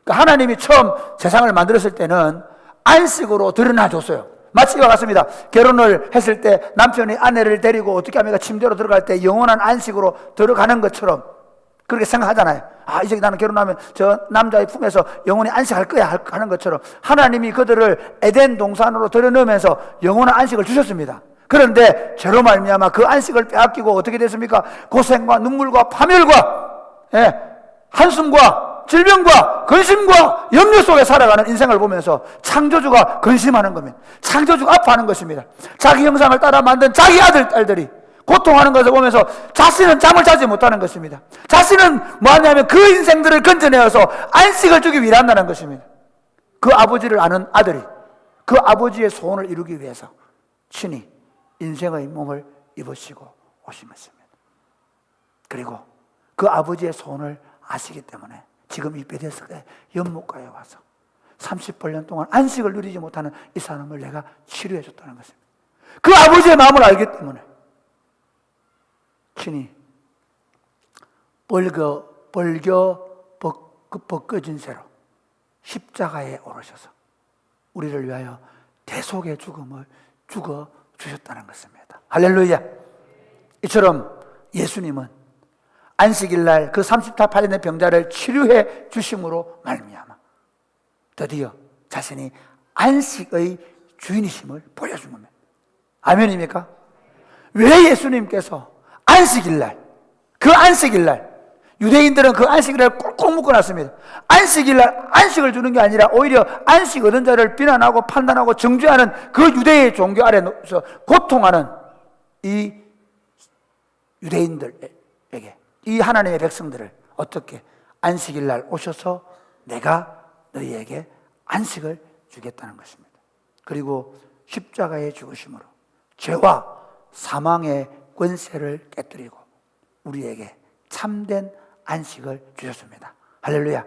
Speaker 1: 그러니까 하나님이 처음 세상을 만들었을 때는 안식으로 드러나줬어요. 마치 이와 같습니다. 결혼을 했을 때 남편이 아내를 데리고 어떻게 합니까? 침대로 들어갈 때 영원한 안식으로 들어가는 것처럼 그렇게 생각하잖아요. 아, 이제 나는 결혼하면 저 남자의 품에서 영원히 안식할 거야 하는 것처럼 하나님이 그들을 에덴 동산으로 들여놓으면서 영원한 안식을 주셨습니다. 그런데 죄로 말미암아 그 안식을 빼앗기고 어떻게 됐습니까? 고생과 눈물과 파멸과 한숨과 질병과 근심과 염려 속에 살아가는 인생을 보면서 창조주가 근심하는 겁니다. 창조주가 아파하는 것입니다. 자기 형상을 따라 만든 자기 아들, 딸들이 고통하는 것을 보면서 자신은 잠을 자지 못하는 것입니다. 자신은 뭐하냐면 그 인생들을 건져내어서 안식을 주기 위해 한다는 것입니다. 그 아버지를 아는 아들이 그 아버지의 소원을 이루기 위해서 친히 인생의 몸을 입으시고 오신 것입니다. 그리고 그 아버지의 소원을 아시기 때문에 지금 이 베데스다의 연못가에 와서 38년 동안 안식을 누리지 못하는 이 사람을 내가 치료해 줬다는 것입니다. 그 아버지의 마음을 알기 때문에 친히 벗겨진 채로 십자가에 오르셔서 우리를 위하여 대속의 죽음을 죽어 주셨다는 것입니다. 할렐루야. 이처럼 예수님은 안식일날 그 38년의 병자를 치료해 주심으로 말미암아 드디어 자신이 안식의 주인이심을 보여준 겁니다. 아멘입니까? 왜 예수님께서 안식일날, 그 안식일날, 유대인들은 그 안식일날 꾹꾹 묶어놨습니다. 안식일날 안식을 주는 게 아니라 오히려 안식 얻은 자를 비난하고 판단하고 정죄하는 그 유대의 종교 아래서 고통하는 이 유대인들에게, 이 하나님의 백성들을 어떻게 안식일날 오셔서 내가 너희에게 안식을 주겠다는 것입니다. 그리고 십자가의 죽으심으로 죄와 사망의 권세를 깨뜨리고 우리에게 참된 안식을 주셨습니다. 할렐루야.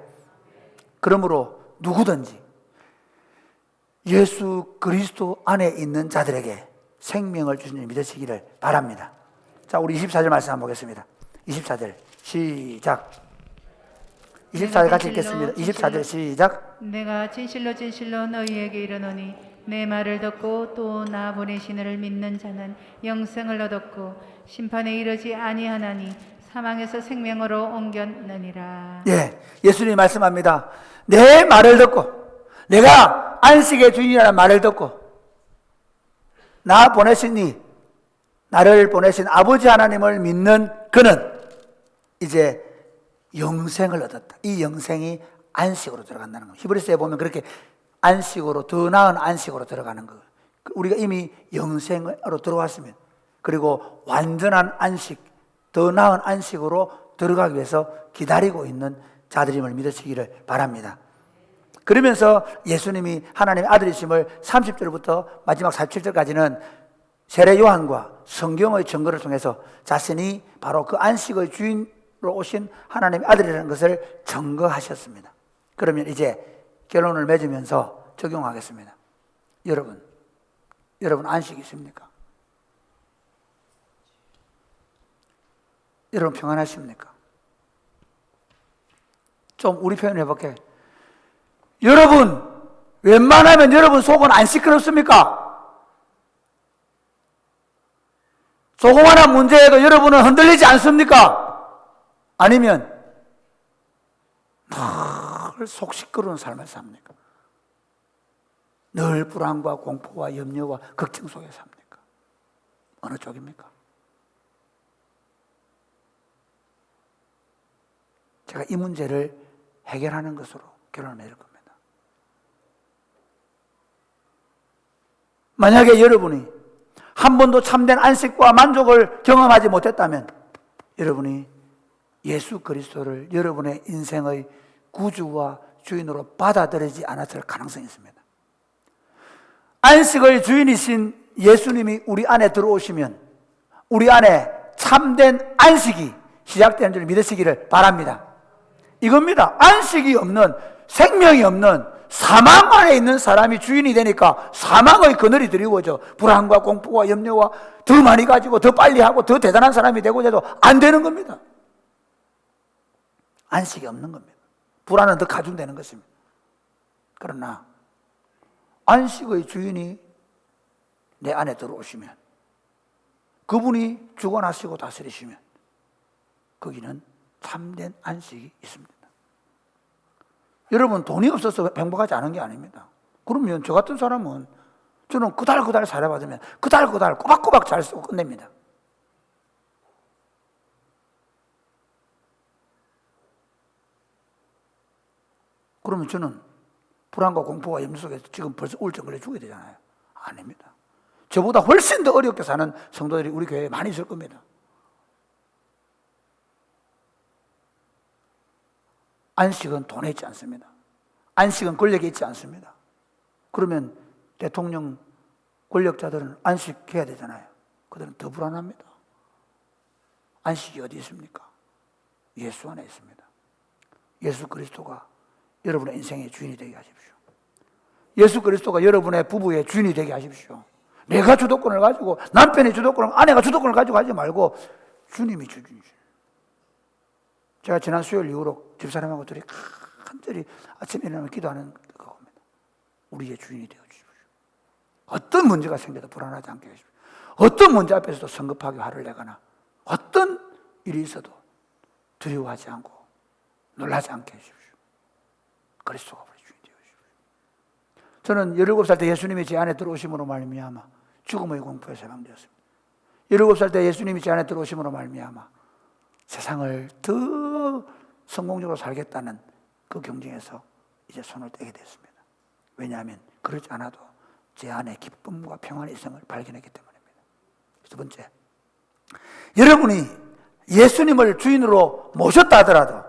Speaker 1: 그러므로 누구든지 예수 그리스도 안에 있는 자들에게 생명을 주신 줄 믿으시기를 바랍니다. 자, 우리 24절 말씀 한번 보겠습니다. 24절 시작. 24절 같이 읽겠습니다. 24절 시작.
Speaker 2: 내가 진실로 진실로 너희에게 이르노니 내 말을 듣고 또 나 보내신 이를 믿는 자는 영생을 얻었고 심판에 이르지 아니하나니 사망에서 생명으로 옮겼느니라.
Speaker 1: 예, 예수님이 말씀합니다. 내 말을 듣고, 내가 안식의 주인이라는 말을 듣고 나 보내시니 나를 보내신 아버지 하나님을 믿는 그는 이제 영생을 얻었다. 이 영생이 안식으로 들어간다는 겁니다. 히브리서에 보면 그렇게 안식으로, 더 나은 안식으로 들어가는 거. 우리가 이미 영생으로 들어왔으면, 그리고 완전한 안식, 더 나은 안식으로 들어가기 위해서 기다리고 있는 자들임을 믿으시기를 바랍니다. 그러면서 예수님이 하나님의 아들이심을 30절부터 마지막 47절까지는 세례 요한과 성경의 증거를 통해서 자신이 바로 그 안식의 주인으로 오신 하나님의 아들이라는 것을 증거하셨습니다. 그러면 이제 결론을 맺으면서 적용하겠습니다. 여러분 안식 있습니까? 여러분 평안하십니까? 좀 우리 표현해 볼게. 여러분 웬만하면 여러분 속은 안 시끄럽습니까? 조그마한 문제에도 여러분은 흔들리지 않습니까? 아니면 늘 속 시끄러운 삶을 삽니까? 늘 불안과 공포와 염려와 걱정 속에 삽니까? 어느 쪽입니까? 제가 이 문제를 해결하는 것으로 결론을 맺을 겁니다. 만약에 여러분이 한 번도 참된 안식과 만족을 경험하지 못했다면 여러분이 예수 그리스도를 여러분의 인생의 구주와 주인으로 받아들이지 않았을 가능성이 있습니다. 안식의 주인이신 예수님이 우리 안에 들어오시면 우리 안에 참된 안식이 시작되는 줄 믿으시기를 바랍니다. 이겁니다. 안식이 없는, 생명이 없는 사망 안에 있는 사람이 주인이 되니까 사망의 그늘이 드리워져 불안과 공포와 염려와 더 많이 가지고 더 빨리 하고 더 대단한 사람이 되고자 해도 안 되는 겁니다. 안식이 없는 겁니다. 불안은 더 가중되는 것입니다. 그러나 안식의 주인이 내 안에 들어오시면, 그분이 주관하시고 다스리시면 거기는 참된 안식이 있습니다. 여러분, 돈이 없어서 행복하지 않은 게 아닙니다. 그러면 저 같은 사람은 저는 그달 사례받으면 그달 꼬박꼬박 잘 쓰고 끝냅니다. 그러면 저는 불안과 공포와 염려 속에서 지금 벌써 우울증 걸려 죽어야 되잖아요. 아닙니다. 저보다 훨씬 더 어렵게 사는 성도들이 우리 교회에 많이 있을 겁니다. 안식은 돈에 있지 않습니다. 안식은 권력에 있지 않습니다. 그러면 대통령 권력자들은 안식해야 되잖아요. 그들은 더 불안합니다. 안식이 어디 있습니까? 예수 안에 있습니다. 예수 그리스도가 여러분의 인생의 주인이 되게 하십시오. 예수 그리스도가 여러분의 부부의 주인이 되게 하십시오. 내가 주도권을 가지고, 남편이 주도권을, 아내가 주도권을 가지고 하지 말고 주님이 주인이시죠. 제가 지난 수요일 이후로 집사람하고 둘이 간절히 아침에 일어나면 기도하는 그겁니다. 우리의 주인이 되어 주십시오. 어떤 문제가 생겨도 불안하지 않게 해주십시오. 어떤 문제 앞에서도 성급하게 화를 내거나 어떤 일이 있어도 두려워하지 않고 놀라지 않게 해주십시오. 그리스도가 우리 주인이 되어 주십시오. 저는 17살 때 예수님이 제 안에 들어오심으로 말미암아 죽음의 공포에서 해방되었습니다. 17살 때 예수님이 제 안에 들어오심으로 말미암아 세상을 더 성공적으로 살겠다는 그 경쟁에서 이제 손을 떼게 됐습니다. 왜냐하면 그러지 않아도 제 안에 기쁨과 평안의 이성을 발견했기 때문입니다. 두 번째, 여러분이 예수님을 주인으로 모셨다 하더라도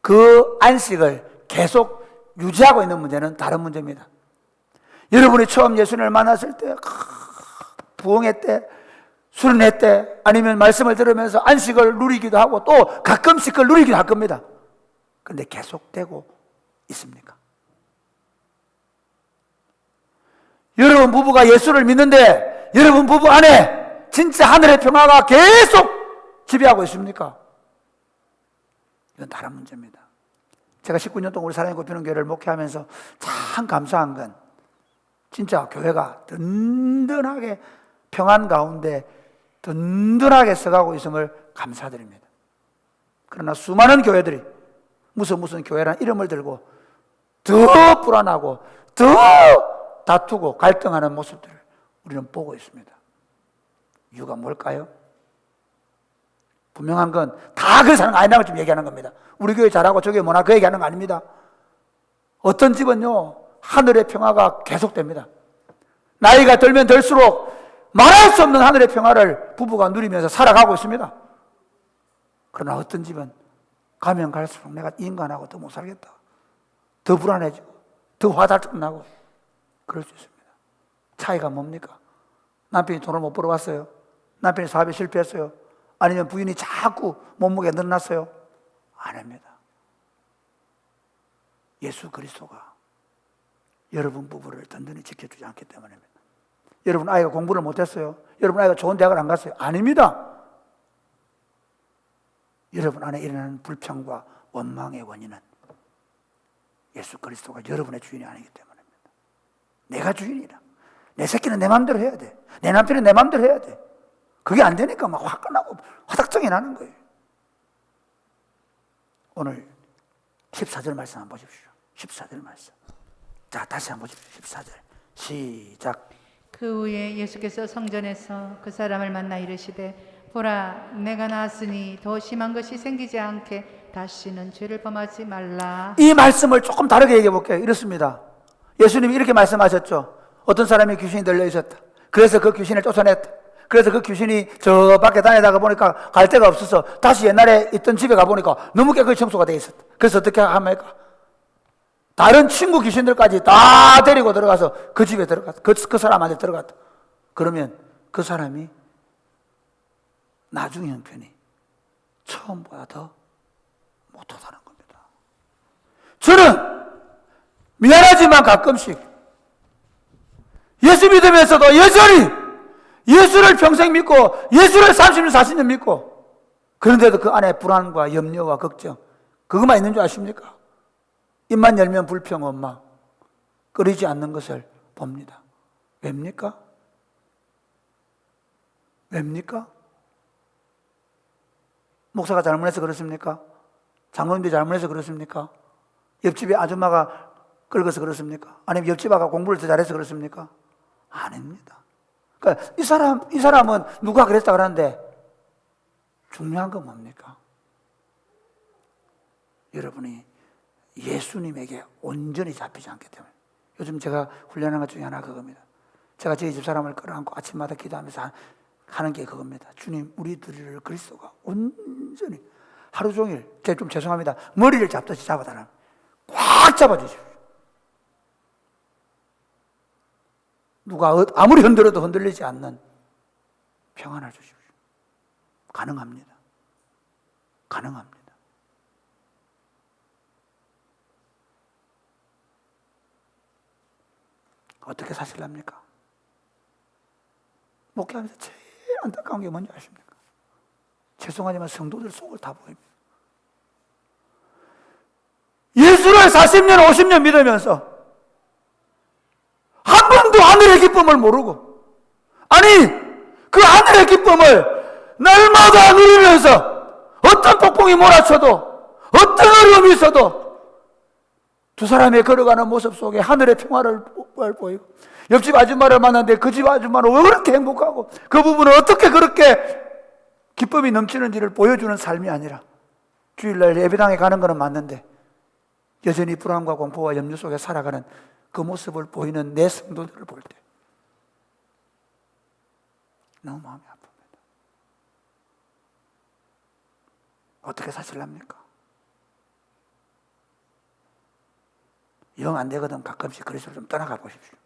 Speaker 1: 그 안식을 계속 유지하고 있는 문제는 다른 문제입니다. 여러분이 처음 예수님을 만났을 때, 부흥회 때, 수련회 때, 아니면 말씀을 들으면서 안식을 누리기도 하고 또 가끔씩 그걸 누리기도 할 겁니다. 그런데 계속되고 있습니까? 여러분 부부가 예수를 믿는데 여러분 부부 안에 진짜 하늘의 평화가 계속 지배하고 있습니까? 이건 다른 문제입니다. 제가 19년 동안 우리 사랑의 꽃피는 교회를 목회하면서 참 감사한 건 진짜 교회가 든든하게 평안 가운데 든든하게 서가고 있음을 감사드립니다. 그러나 수많은 교회들이 무슨 교회라는 이름을 들고 더 불안하고 더 다투고 갈등하는 모습들을 우리는 보고 있습니다. 이유가 뭘까요? 분명한 건 다 그 사람 아니라고 지금 얘기하는 겁니다. 우리 교회 잘하고 저기 뭐나 그 얘기하는 거 아닙니다. 어떤 집은요 하늘의 평화가 계속됩니다. 나이가 들면 들수록 말할 수 없는 하늘의 평화를 부부가 누리면서 살아가고 있습니다. 그러나 어떤 집은 가면 갈수록 내가 이 인간하고 더 못 살겠다, 더 불안해지고 더 화달짝 나고 그럴 수 있습니다. 차이가 뭡니까? 남편이 돈을 못 벌어왔어요? 남편이 사업에 실패했어요? 아니면 부인이 자꾸 몸무게가 늘어났어요? 아닙니다. 예수 그리스도가 여러분 부부를 든든히 지켜주지 않기 때문입니다. 여러분 아이가 공부를 못했어요? 여러분 아이가 좋은 대학을 안 갔어요? 아닙니다. 여러분 안에 일어나는 불평과 원망의 원인은 예수 그리스도가 여러분의 주인이 아니기 때문입니다. 내가 주인이라. 내 새끼는 내 마음대로 해야 돼. 내 남편은 내 마음대로 해야 돼. 그게 안 되니까 막 화가 나고 화닥정이 나는 거예요. 오늘 14절 말씀 한번 보십시오. 14절 말씀. 자, 다시 한번 보십시오. 14절. 시작.
Speaker 2: 그 후에 예수께서 성전에서 그 사람을 만나 이르시되 보라 내가 나았으니 더 심한 것이 생기지 않게 다시는 죄를 범하지 말라.
Speaker 1: 이 말씀을 조금 다르게 얘기해 볼게요. 이렇습니다. 예수님이 이렇게 말씀하셨죠. 어떤 사람이 귀신이 들려 있었다. 그래서 그 귀신을 쫓아냈다. 그래서 그 귀신이 저 밖에 다니다가 보니까 갈 데가 없어서 다시 옛날에 있던 집에 가보니까 너무 깨끗이 청소가 돼 있었다. 그래서 어떻게 합니까? 다른 친구 귀신들까지 다 데리고 들어가서 그 집에 들어갔다. 그 사람한테 들어갔다. 그러면 그 사람이 나중 형편이 처음보다 더 못하다는 겁니다. 저는 미안하지만 가끔씩 예수 믿으면서도 여전히 예수를 평생 믿고 예수를 30년 40년 믿고 그런데도 그 안에 불안과 염려와 걱정 그것만 있는 줄 아십니까? 입만 열면 불평, 원망 끊이지 않는 것을 봅니다. 왜입니까? 왜입니까? 목사가 잘못해서 그렇습니까? 장로님들이 잘못해서 그렇습니까? 옆집에 아줌마가 긁어서 그렇습니까? 아니면 옆집 아가 공부를 더 잘해서 그렇습니까? 아닙니다. 그러니까 이 사람은 누가 그랬다 그러는데 중요한 건 뭡니까? 여러분이 예수님에게 온전히 잡히지 않기 때문에. 요즘 제가 훈련하는 것 중에 하나가 그겁니다. 제가 저희 집 사람을 끌어안고 아침마다 기도하면서 하는 게 그겁니다. 주님, 우리들을 그리스도가 온전히 하루 종일, 제가 좀 죄송합니다, 머리를 잡듯이 잡아달라. 꽉 잡아주십시오. 누가 아무리 흔들어도 흔들리지 않는 평안을 주십시오. 가능합니다. 가능합니다. 어떻게 사실랍니까? 목회하면서 제일 안타까운 게 뭔지 아십니까? 죄송하지만 성도들 속을 다 보입니다. 예수를 40년, 50년 믿으면서 한 번도 하늘의 기쁨을 모르고, 아니 그 하늘의 기쁨을 날마다 누리면서 어떤 폭풍이 몰아쳐도, 어떤 어려움이 있어도 두 사람이 걸어가는 모습 속에 하늘의 평화를 보이고, 옆집 아줌마를 만났는데 그 집 아줌마는 왜 그렇게 행복하고 그 부분은 어떻게 그렇게 기쁨이 넘치는지를 보여주는 삶이 아니라, 주일날 예배당에 가는 것은 맞는데 여전히 불안과 공포와 염려 속에 살아가는 그 모습을 보이는 내 성도들을 볼 때 너무 마음이 아픕니다. 어떻게 사실랍니까? 영 안 되거든 가끔씩 그리스도를 좀 떠나가 보십시오.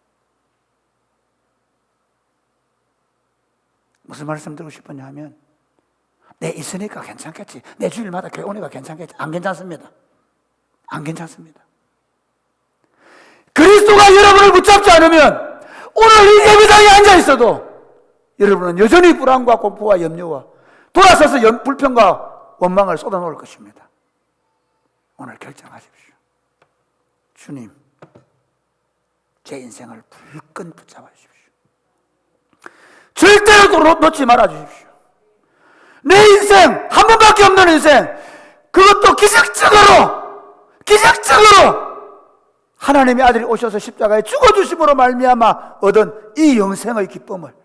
Speaker 1: 무슨 말씀 드리고 싶었냐 하면, 내 있으니까 괜찮겠지, 내 주일마다 교회 오니까 괜찮겠지. 안 괜찮습니다. 안 괜찮습니다. 그리스도가 여러분을 붙잡지 않으면 오늘 이 예배당에 앉아 있어도 여러분은 여전히 불안과 공포와 염려와 돌아서서 불평과 원망을 쏟아놓을 것입니다. 오늘 결정하십시오. 주님, 제 인생을 불끈 붙잡아 주십시오. 절대로 놓지 말아 주십시오. 내 인생, 한 번밖에 없는 인생, 그것도 기적적으로 하나님의 아들이 오셔서 십자가에 죽어주심으로 말미암아 얻은 이 영생의 기쁨을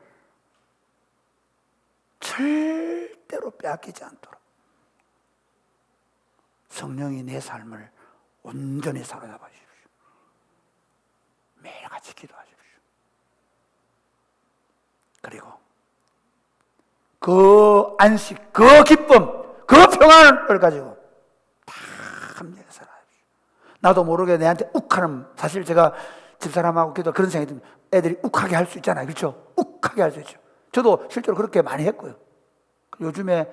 Speaker 1: 절대로 빼앗기지 않도록 성령이 내 삶을 온전히 사로잡아 주십시오. 매일같이 기도하십시오. 그리고 그 안식, 그 기쁨, 그 평안을 가지고 다 함께 살아야십시오. 나도 모르게 내한테 욱하는, 사실 제가 집사람하고 기도 그런 생각이 듭니다. 애들이 욱하게 할 수 있잖아요. 그렇죠? 욱하게 할 수 있죠. 저도 실제로 그렇게 많이 했고요. 요즘에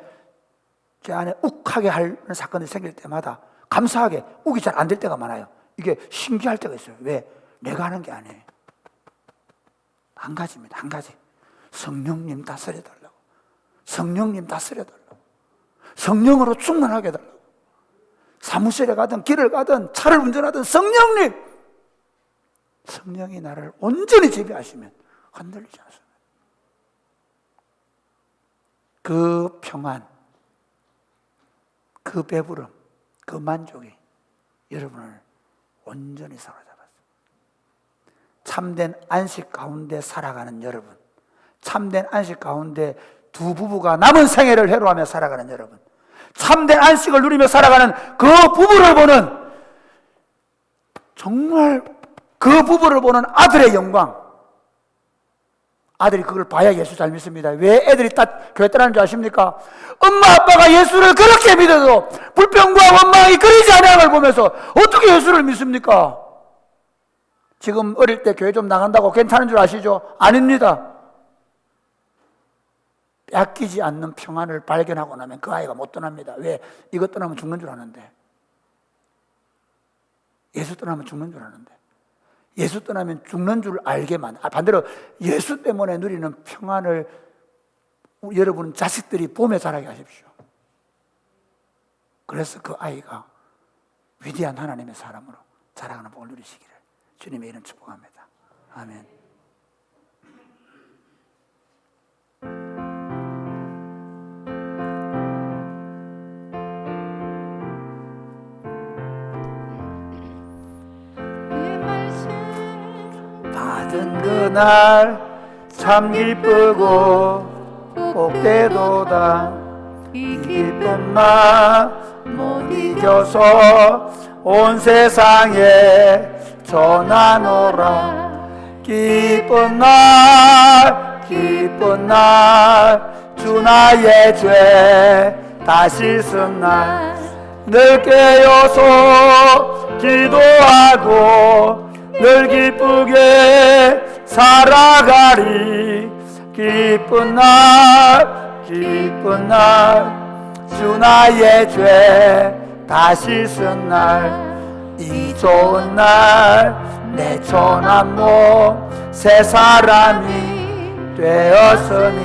Speaker 1: 제 안에 욱하게 하는 사건이 생길 때마다 감사하게 욱이 잘 안 될 때가 많아요. 이게 신기할 때가 있어요. 왜? 내가 하는 게 아니에요. 한 가지입니다. 한 가지. 성령님 다스려달라고. 성령님 다스려달라고. 성령으로 충만하게 해달라고. 사무실에 가든 길을 가든 차를 운전하든 성령님, 성령이 나를 온전히 지배하시면 흔들리지 않습니다. 그 평안, 그 배부름, 그 만족이 여러분을 온전히 사로잡았습니다. 참된 안식 가운데 살아가는 여러분, 참된 안식 가운데 두 부부가 남은 생애를 회로하며 살아가는 여러분, 참된 안식을 누리며 살아가는 그 부부를 보는, 정말 그 부부를 보는 아들의 영광. 아들이 그걸 봐야 예수 잘 믿습니다. 왜 애들이 교회 떠나는 줄 아십니까? 엄마 아빠가 예수를 그렇게 믿어도 불평과 원망이 끊이지 않는 걸 보면서 어떻게 예수를 믿습니까? 지금 어릴 때 교회 좀 나간다고 괜찮은 줄 아시죠? 아닙니다. 뺏기지 않는 평안을 발견하고 나면 그 아이가 못 떠납니다. 왜? 이것 떠나면 죽는 줄 아는데. 예수 떠나면 죽는 줄 아는데. 예수 떠나면 죽는 줄 알게만, 반대로 예수 때문에 누리는 평안을 여러분 자식들이 보며 자라게 하십시오. 그래서 그 아이가 위대한 하나님의 사람으로 자라가는 복을 누리시기를 주님의 이름 축복합니다. 아멘. 받은 그날 참 기쁘고 복되도다. 이 기쁜 마음 못 잊어서 온 세상에 전하노라. 기쁜 날 기쁜 날 주 나의 죄 다 씻은 날 늘 깨어서 기도하고 늘 기쁘게 살아가리. 기쁜 날 기쁜 날 주 나의 죄 다 씻은 날 이 좋은 날 내 천한 몸 새 사람이 되었으니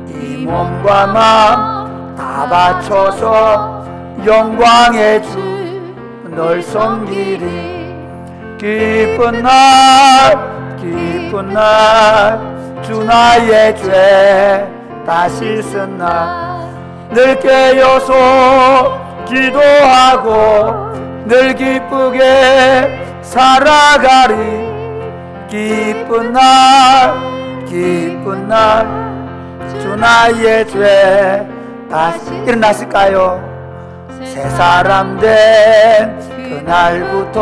Speaker 1: 이 몸과 마음 다 바쳐서 영광의 주 널 섬기리. 기쁜 날 기쁜 날 주 나의 죄 다 씻은 날 늘 깨어서 기도하고 늘 기쁘게 살아가리. 기쁜 날 기쁜 날 주 나의 죄 다시 일어나실까요? 새 사람 된 그날부터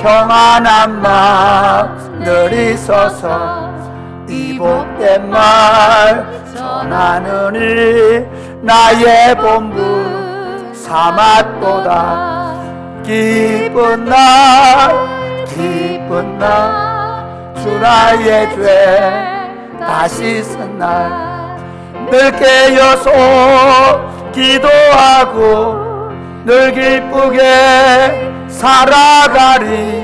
Speaker 1: 평안한 마음 늘 있어서 이 복된 말 전하느니 나의 본분 사맛보다. 기쁜 날 기쁜 날 주 나의 죄 다 씻은 날 늘 깨어서 기도하고 늘 기쁘게 살아가리.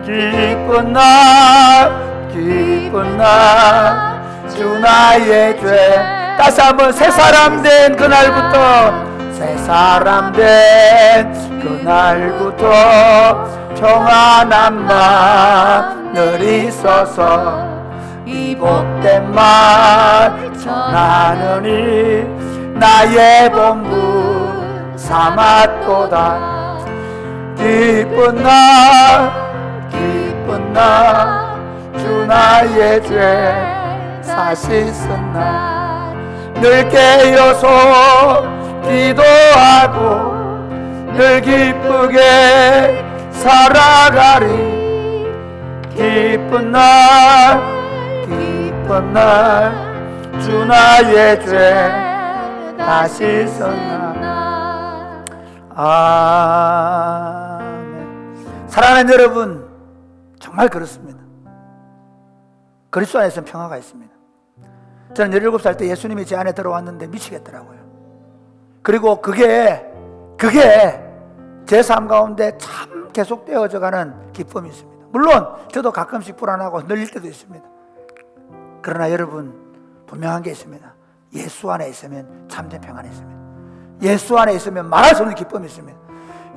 Speaker 1: 기쁜 날 기쁜 날 주 나의 죄 다시 한번 새 사람 된 그날부터 새 사람 된 그날부터 평안한 마음 늘 있어서 이 복된 말 전하느니 나의 본분 사맛보다. 기쁜 날 기쁜 날 주 나의 죄 다 씻은 날 늘 깨어서 기도하고 늘 기쁘게 살아가리. 기쁜 날 기쁜 날 주 나의 죄 다 씻은 날. 아멘. 사랑하는 여러분, 정말 그렇습니다. 그리스도 안에서는 평화가 있습니다. 저는 17살 때 예수님이 제 안에 들어왔는데 미치겠더라고요. 그리고 그게 제 삶 가운데 참 계속되어져 가는 기쁨이 있습니다. 물론 저도 가끔씩 불안하고 흔들릴 때도 있습니다. 그러나 여러분, 분명한 게 있습니다. 예수 안에 있으면 참된 평안이 있습니다. 예수 안에 있으면 말할 수 없는 기쁨이 있습니다.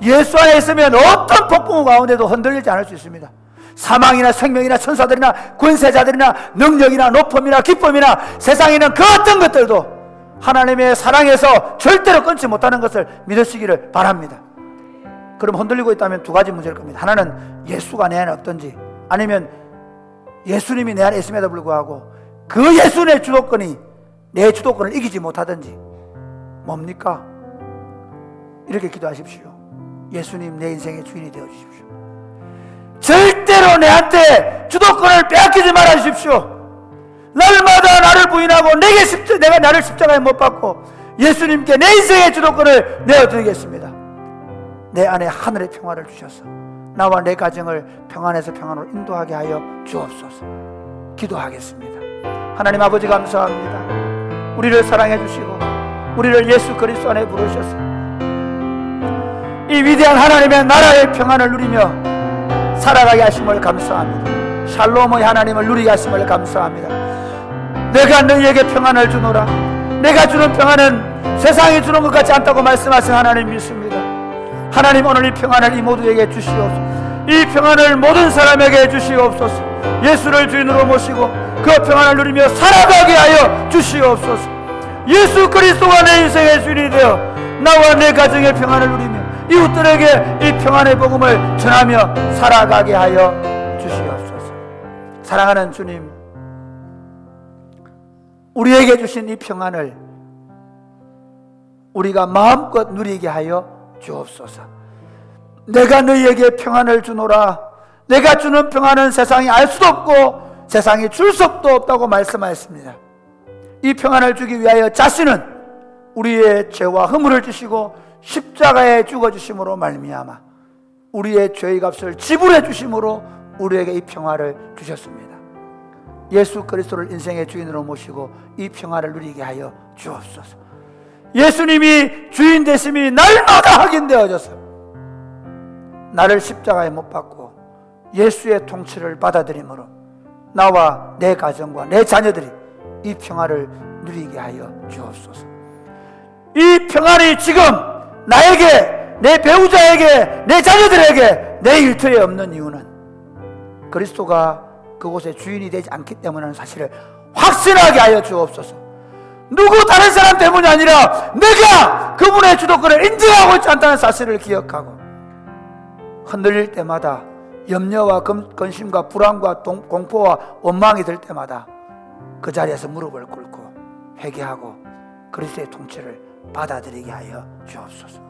Speaker 1: 예수 안에 있으면 어떤 폭풍 가운데도 흔들리지 않을 수 있습니다. 사망이나 생명이나 천사들이나 권세자들이나 능력이나 높음이나 기쁨이나 세상에 있는 그 어떤 것들도 하나님의 사랑에서 절대로 끊지 못하는 것을 믿으시기를 바랍니다. 그럼 흔들리고 있다면 두 가지 문제일 겁니다. 하나는 예수가 내 안에 없든지, 아니면 예수님이 내 안에 있음에도 불구하고 그 예수님의 주도권이 내 주도권을 이기지 못하든지. 뭡니까? 이렇게 기도하십시오. 예수님, 내 인생의 주인이 되어주십시오. 절대로 내한테 주도권을 빼앗기지 말아주십시오. 날마다 나를 부인하고 내가 나를 십자가에 못 박고 예수님께 내 인생의 주도권을 내어드리겠습니다. 내 안에 하늘의 평화를 주셔서 나와 내 가정을 평안에서 평안으로 인도하게 하여 주옵소서. 기도하겠습니다. 하나님 아버지, 감사합니다. 우리를 사랑해 주시고 우리를 예수 그리스도 안에 부르셔서 이 위대한 하나님의 나라의 평안을 누리며 살아가게 하심을 감사합니다. 샬롬의 하나님을 누리게 하심을 감사합니다. 내가 너희에게 평안을 주노라. 내가 주는 평안은 세상이 주는 것 같지 않다고 말씀하신 하나님 믿습니다. 하나님, 오늘 이 평안을 이 모두에게 주시옵소서. 이 평안을 모든 사람에게 주시옵소서. 예수를 주인으로 모시고 그 평안을 누리며 살아가게 하여 주시옵소서. 예수 그리스도가 내 인생의 주인이 되어 나와 내 가정의 평안을 누리며 이웃들에게 이 평안의 복음을 전하며 살아가게 하여 주시옵소서. 사랑하는 주님, 우리에게 주신 이 평안을 우리가 마음껏 누리게 하여 주옵소서. 내가 너희에게 평안을 주노라. 내가 주는 평안은 세상이 알 수도 없고 세상이 줄 수도 없다고 말씀하였습니다. 이 평안을 주기 위하여 자신은 우리의 죄와 허물을 주시고 십자가에 죽어주심으로 말미암아 우리의 죄의 값을 지불해 주심으로 우리에게 이 평화를 주셨습니다. 예수 그리스도를 인생의 주인으로 모시고 이 평화를 누리게 하여 주옵소서. 예수님이 주인 되심이 날마다 확인되어져서 나를 십자가에 못 박고 예수의 통치를 받아들임으로 나와 내 가정과 내 자녀들이 이 평화를 누리게 하여 주옵소서. 이 평안이 지금 나에게, 내 배우자에게, 내 자녀들에게, 내 일터에 없는 이유는 그리스도가 그곳의 주인이 되지 않기 때문이라는 사실을 확신하게 하여 주옵소서. 누구 다른 사람 때문이 아니라 내가 그분의 주도권을 인정하고 있지 않다는 사실을 기억하고 흔들릴 때마다 염려와 근심과 불안과 공포와 원망이 들 때마다 그 자리에서 무릎을 꿇고 회개하고 그리스도의 통치를 받아들이게 하여 주옵소서.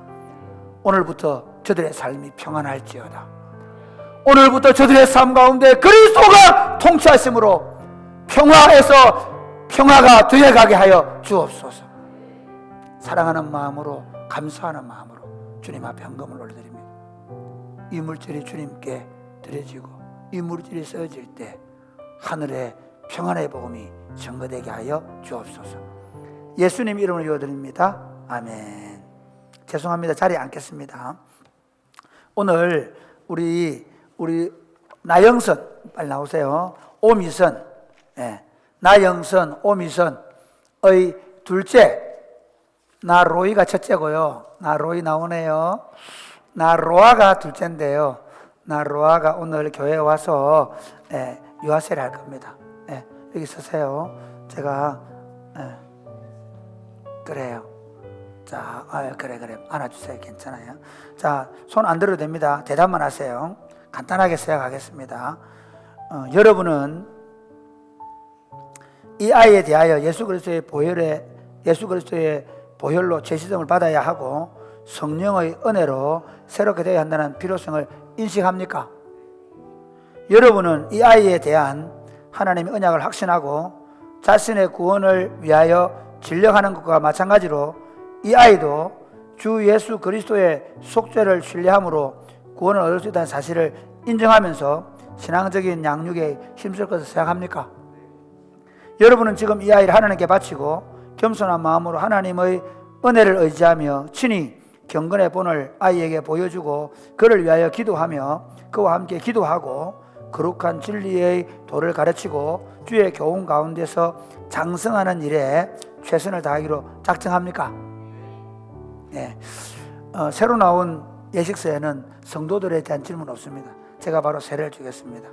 Speaker 1: 오늘부터 저들의 삶이 평안할지어다. 오늘부터 저들의 삶 가운데 그리스도가 통치하심으로 평화에서 평화가 되어가게 하여 주옵소서. 사랑하는 마음으로, 감사하는 마음으로 주님 앞에 헌금을 올려드립니다. 이 물질이 주님께 드려지고 이 물질이 쓰여질 때 하늘의 평안의 복음이 증거되게 하여 주옵소서. 예수님 이름으로 기도드립니다. 아멘. 죄송합니다. 자리에 앉겠습니다. 오늘 우리 나영선, 빨리 나오세요. 오미선, 나영선, 오미선의 둘째, 나로이가 첫째고요. 나로이 나오네요. 나로아가 둘째인데요. 나로아가 오늘 교회에 와서 유아세를 할 겁니다. 여기 서세요. 제가 그래요. 자, 그래 안아주세요. 괜찮아요. 자, 손 안 들어도 됩니다. 대답만 하세요. 간단하게 시작하겠습니다. 여러분은 이 아이에 대하여 예수 그리스도의 보혈로 죄시정을 받아야 하고 성령의 은혜로 새롭게 되어야 한다는 필요성을 인식합니까? 여러분은 이 아이에 대한 하나님의 언약을 확신하고 자신의 구원을 위하여 진력하는 것과 마찬가지로 이 아이도 주 예수 그리스도의 속죄를 신뢰함으로 구원을 얻을 수 있다는 사실을 인정하면서 신앙적인 양육에 힘쓸 것을 생각합니까? 여러분은 지금 이 아이를 하나님께 바치고 겸손한 마음으로 하나님의 은혜를 의지하며 친히 경건의 본을 아이에게 보여주고 그를 위하여 기도하며 그와 함께 기도하고 거룩한 진리의 도를 가르치고 주의 교훈 가운데서 장성하는 일에 최선을 다하기로 작정합니까? 새로 나온 예식서에는 성도들에 대한 질문 없습니다. 제가 바로 세례를 주겠습니다.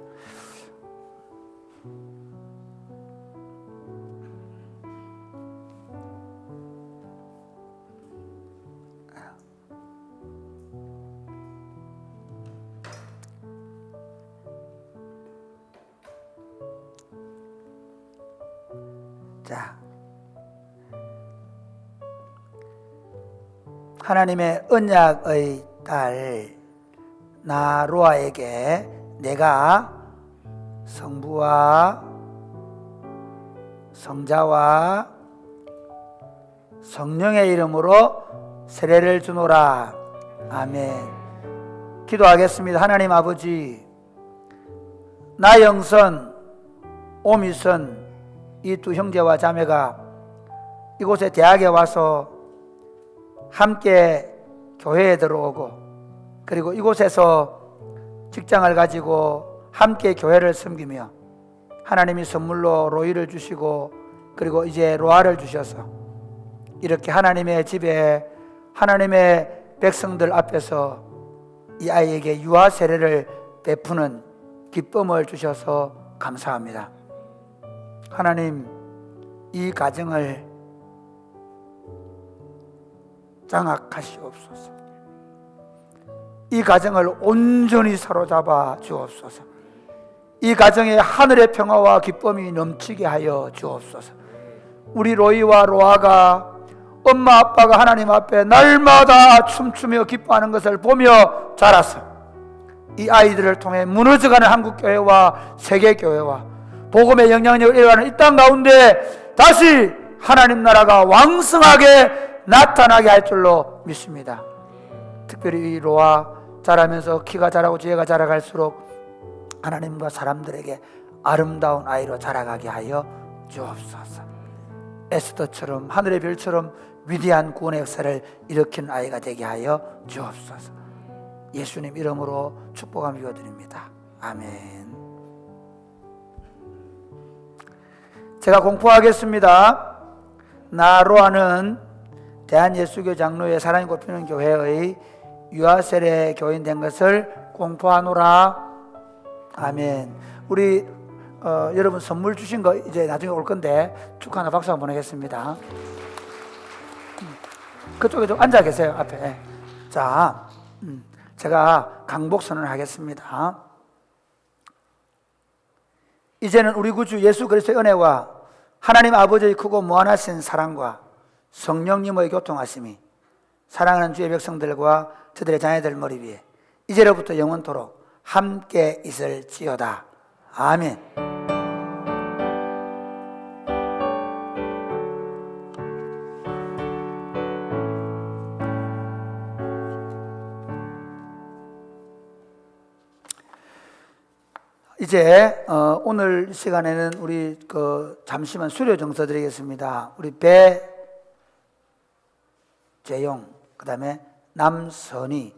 Speaker 1: 자, 하나님의 언약의 딸 나로아에게 내가 성부와 성자와 성령의 이름으로 세례를 주노라. 아멘. 기도하겠습니다. 하나님 아버지, 나영선, 오미선 이 두 형제와 자매가 이곳에 대학에 와서 함께 교회에 들어오고 그리고 이곳에서 직장을 가지고 함께 교회를 섬기며 하나님이 선물로 로이를 주시고 그리고 이제 로아를 주셔서 이렇게 하나님의 집에 하나님의 백성들 앞에서 이 아이에게 유아 세례를 베푸는 기쁨을 주셔서 감사합니다. 하나님, 이 가정을 장악하시옵소서. 이 가정을 온전히 사로잡아 주옵소서. 이 가정에 하늘의 평화와 기쁨이 넘치게 하여 주옵소서. 우리 로이와 로아가 엄마 아빠가 하나님 앞에 날마다 춤추며 기뻐하는 것을 보며 자라서 이 아이들을 통해 무너져가는 한국교회와 세계교회와 복음의 영향력을 이어가는 이 땅 가운데 다시 하나님 나라가 왕성하게 나타나게 할 줄로 믿습니다. 특별히 이 로아 자라면서 키가 자라고 지혜가 자라갈수록 하나님과 사람들에게 아름다운 아이로 자라가게 하여 주옵소서. 에스더처럼 하늘의 별처럼 위대한 구원의 역사를 일으키는 아이가 되게 하여 주옵소서. 예수님 이름으로 축복하며 기도드립니다. 아멘. 제가 공포하겠습니다. 나 로아는 대한예수교 장로회 사랑이 꽃피는 교회의 유아세례 교인 된 것을 공포하노라. 아멘. 우리 여러분 선물 주신 거 이제 나중에 올 건데 축하하는 박수 한번 보내겠습니다. 그쪽에 좀 앉아 계세요, 앞에. 자, 제가 강복 선언을 하겠습니다. 이제는 우리 구주 예수 그리스도의 은혜와 하나님 아버지의 크고 무한하신 사랑과 성령님의 교통하심이 사랑하는 주의 백성들과 저들의 자녀들 머리 위에 이제로부터 영원토록 함께 있을지어다. 아멘. 이제 오늘 시간에는 우리 잠시만 수료 정서 드리겠습니다. 우리 배재용, 그 다음에 남선희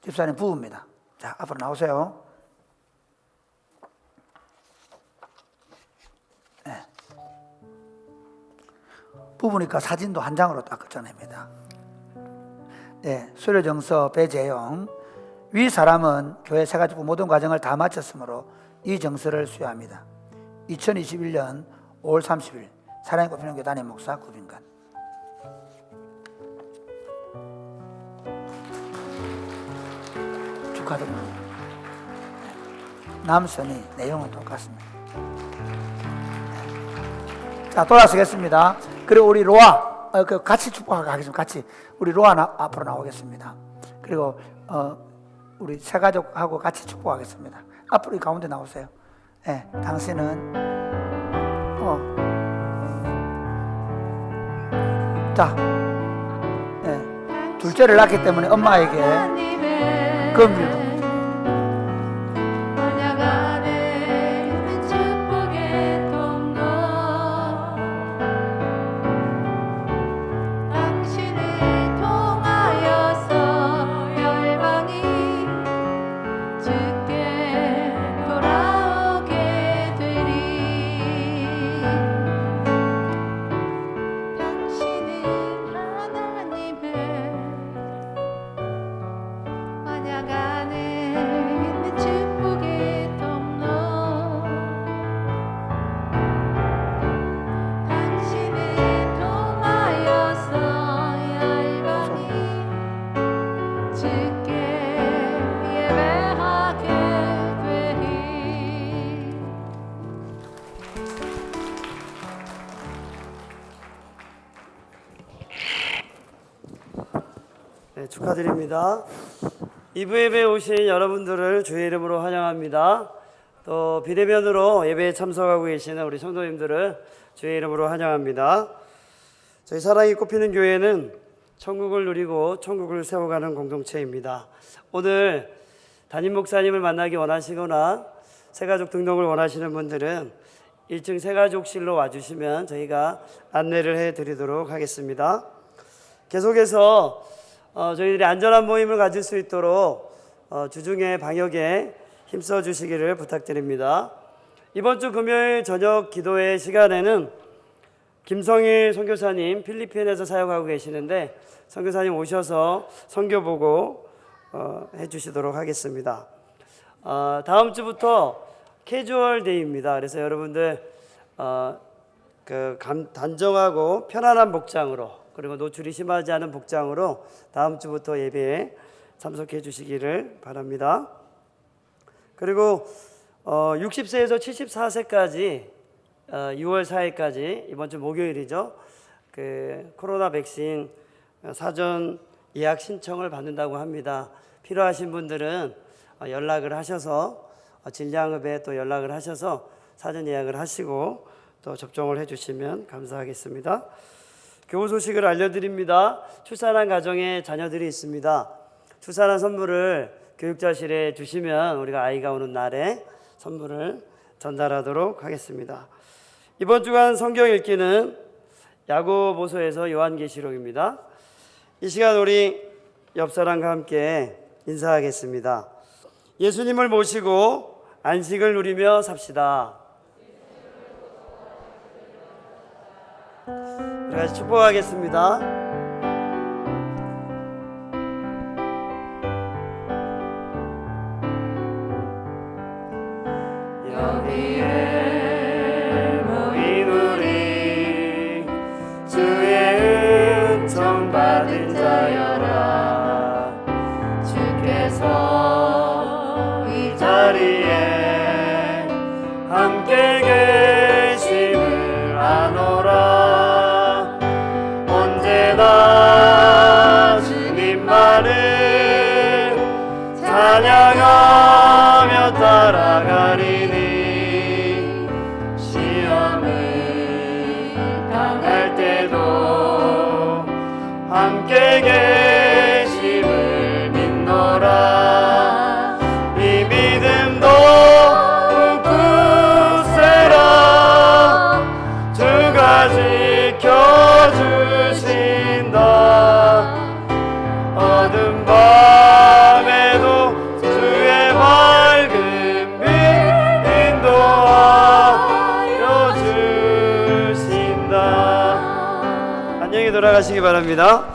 Speaker 1: 집사님 부부입니다. 자, 앞으로 나오세요. 네. 부부니까 사진도 한 장으로 딱 꺼내냅니다. 네, 수료 정서 배재용. 위 사람은 교회 세가지고 모든 과정을 다 마쳤으므로 이 정서를 수여합니다. 2021년 5월 30일 사랑의 꽃피는 교회 담임 목사 구빈관. 축하드립니다. 남선이 내용은 똑같습니다. 자, 돌아서겠습니다. 그리고 우리 로아 같이 축복하겠습니다. 같이 우리 로아 앞으로 나오겠습니다. 그리고 우리 세 가족하고 같이 축복하겠습니다. 앞으로 이 가운데 나오세요. 네, 당신은 자, 네, 둘째를 낳기 때문에 엄마에게 금일
Speaker 3: 축하드립니다. 이부 예배에 오신 여러분들을 주의 이름으로 환영합니다. 또 비대면으로 예배에 참석하고 계시는 우리 성도님들을 주의 이름으로 환영합니다. 저희 사랑이 꽃피는 교회는 천국을 누리고 천국을 세워가는 공동체입니다. 오늘 담임 목사님을 만나기 원하시거나 새가족 등록을 원하시는 분들은 1층 새가족실로 와주시면 저희가 안내를 해드리도록 하겠습니다. 계속해서 저희들이 안전한 모임을 가질 수 있도록 주중에 방역에 힘써 주시기를 부탁드립니다. 이번 주 금요일 저녁 기도회 시간에는 김성일 선교사님 필리핀에서 사역하고 계시는데 선교사님 오셔서 선교 보고 해주시도록 하겠습니다. 다음 주부터 캐주얼 데이입니다. 그래서 여러분들 단정하고 편안한 복장으로 그리고 노출이 심하지 않은 복장으로 다음 주부터 예배에 참석해 주시기를 바랍니다. 그리고 60세에서 74세까지 6월 4일까지 이번 주 목요일이죠. 그 코로나 백신 사전 예약 신청을 받는다고 합니다. 필요하신 분들은 연락을 하셔서 진량읍에 또 연락을 하셔서 사전 예약을 하시고 또 접종을 해주시면 감사하겠습니다. 교우 소식을 알려드립니다. 출산한 가정에 자녀들이 있습니다. 출산한 선물을 교육자실에 주시면 우리가 아이가 오는 날에 선물을 전달하도록 하겠습니다. 이번 주간 성경 읽기는 야고보서에서 요한계시록입니다. 이 시간 우리 옆 사람과 함께 인사하겠습니다. 예수님을 모시고 안식을 누리며 삽시다. 우리 같이 축복하겠습니다. 여기에 모인 우리 주의 은총 받은 자여라. 주께서 이 자리에 함께 계심을 아노라. 언제나 주님만을 찬양하며 따라가리니. 시험을 당할 때도 함께 계심을 믿노라. 이 믿음도 굳세라. 주가 지켜주신다. 어둠 밤에도 주의 밝은 빛 인도하여 주신다. 안녕히 돌아가시기 바랍니다.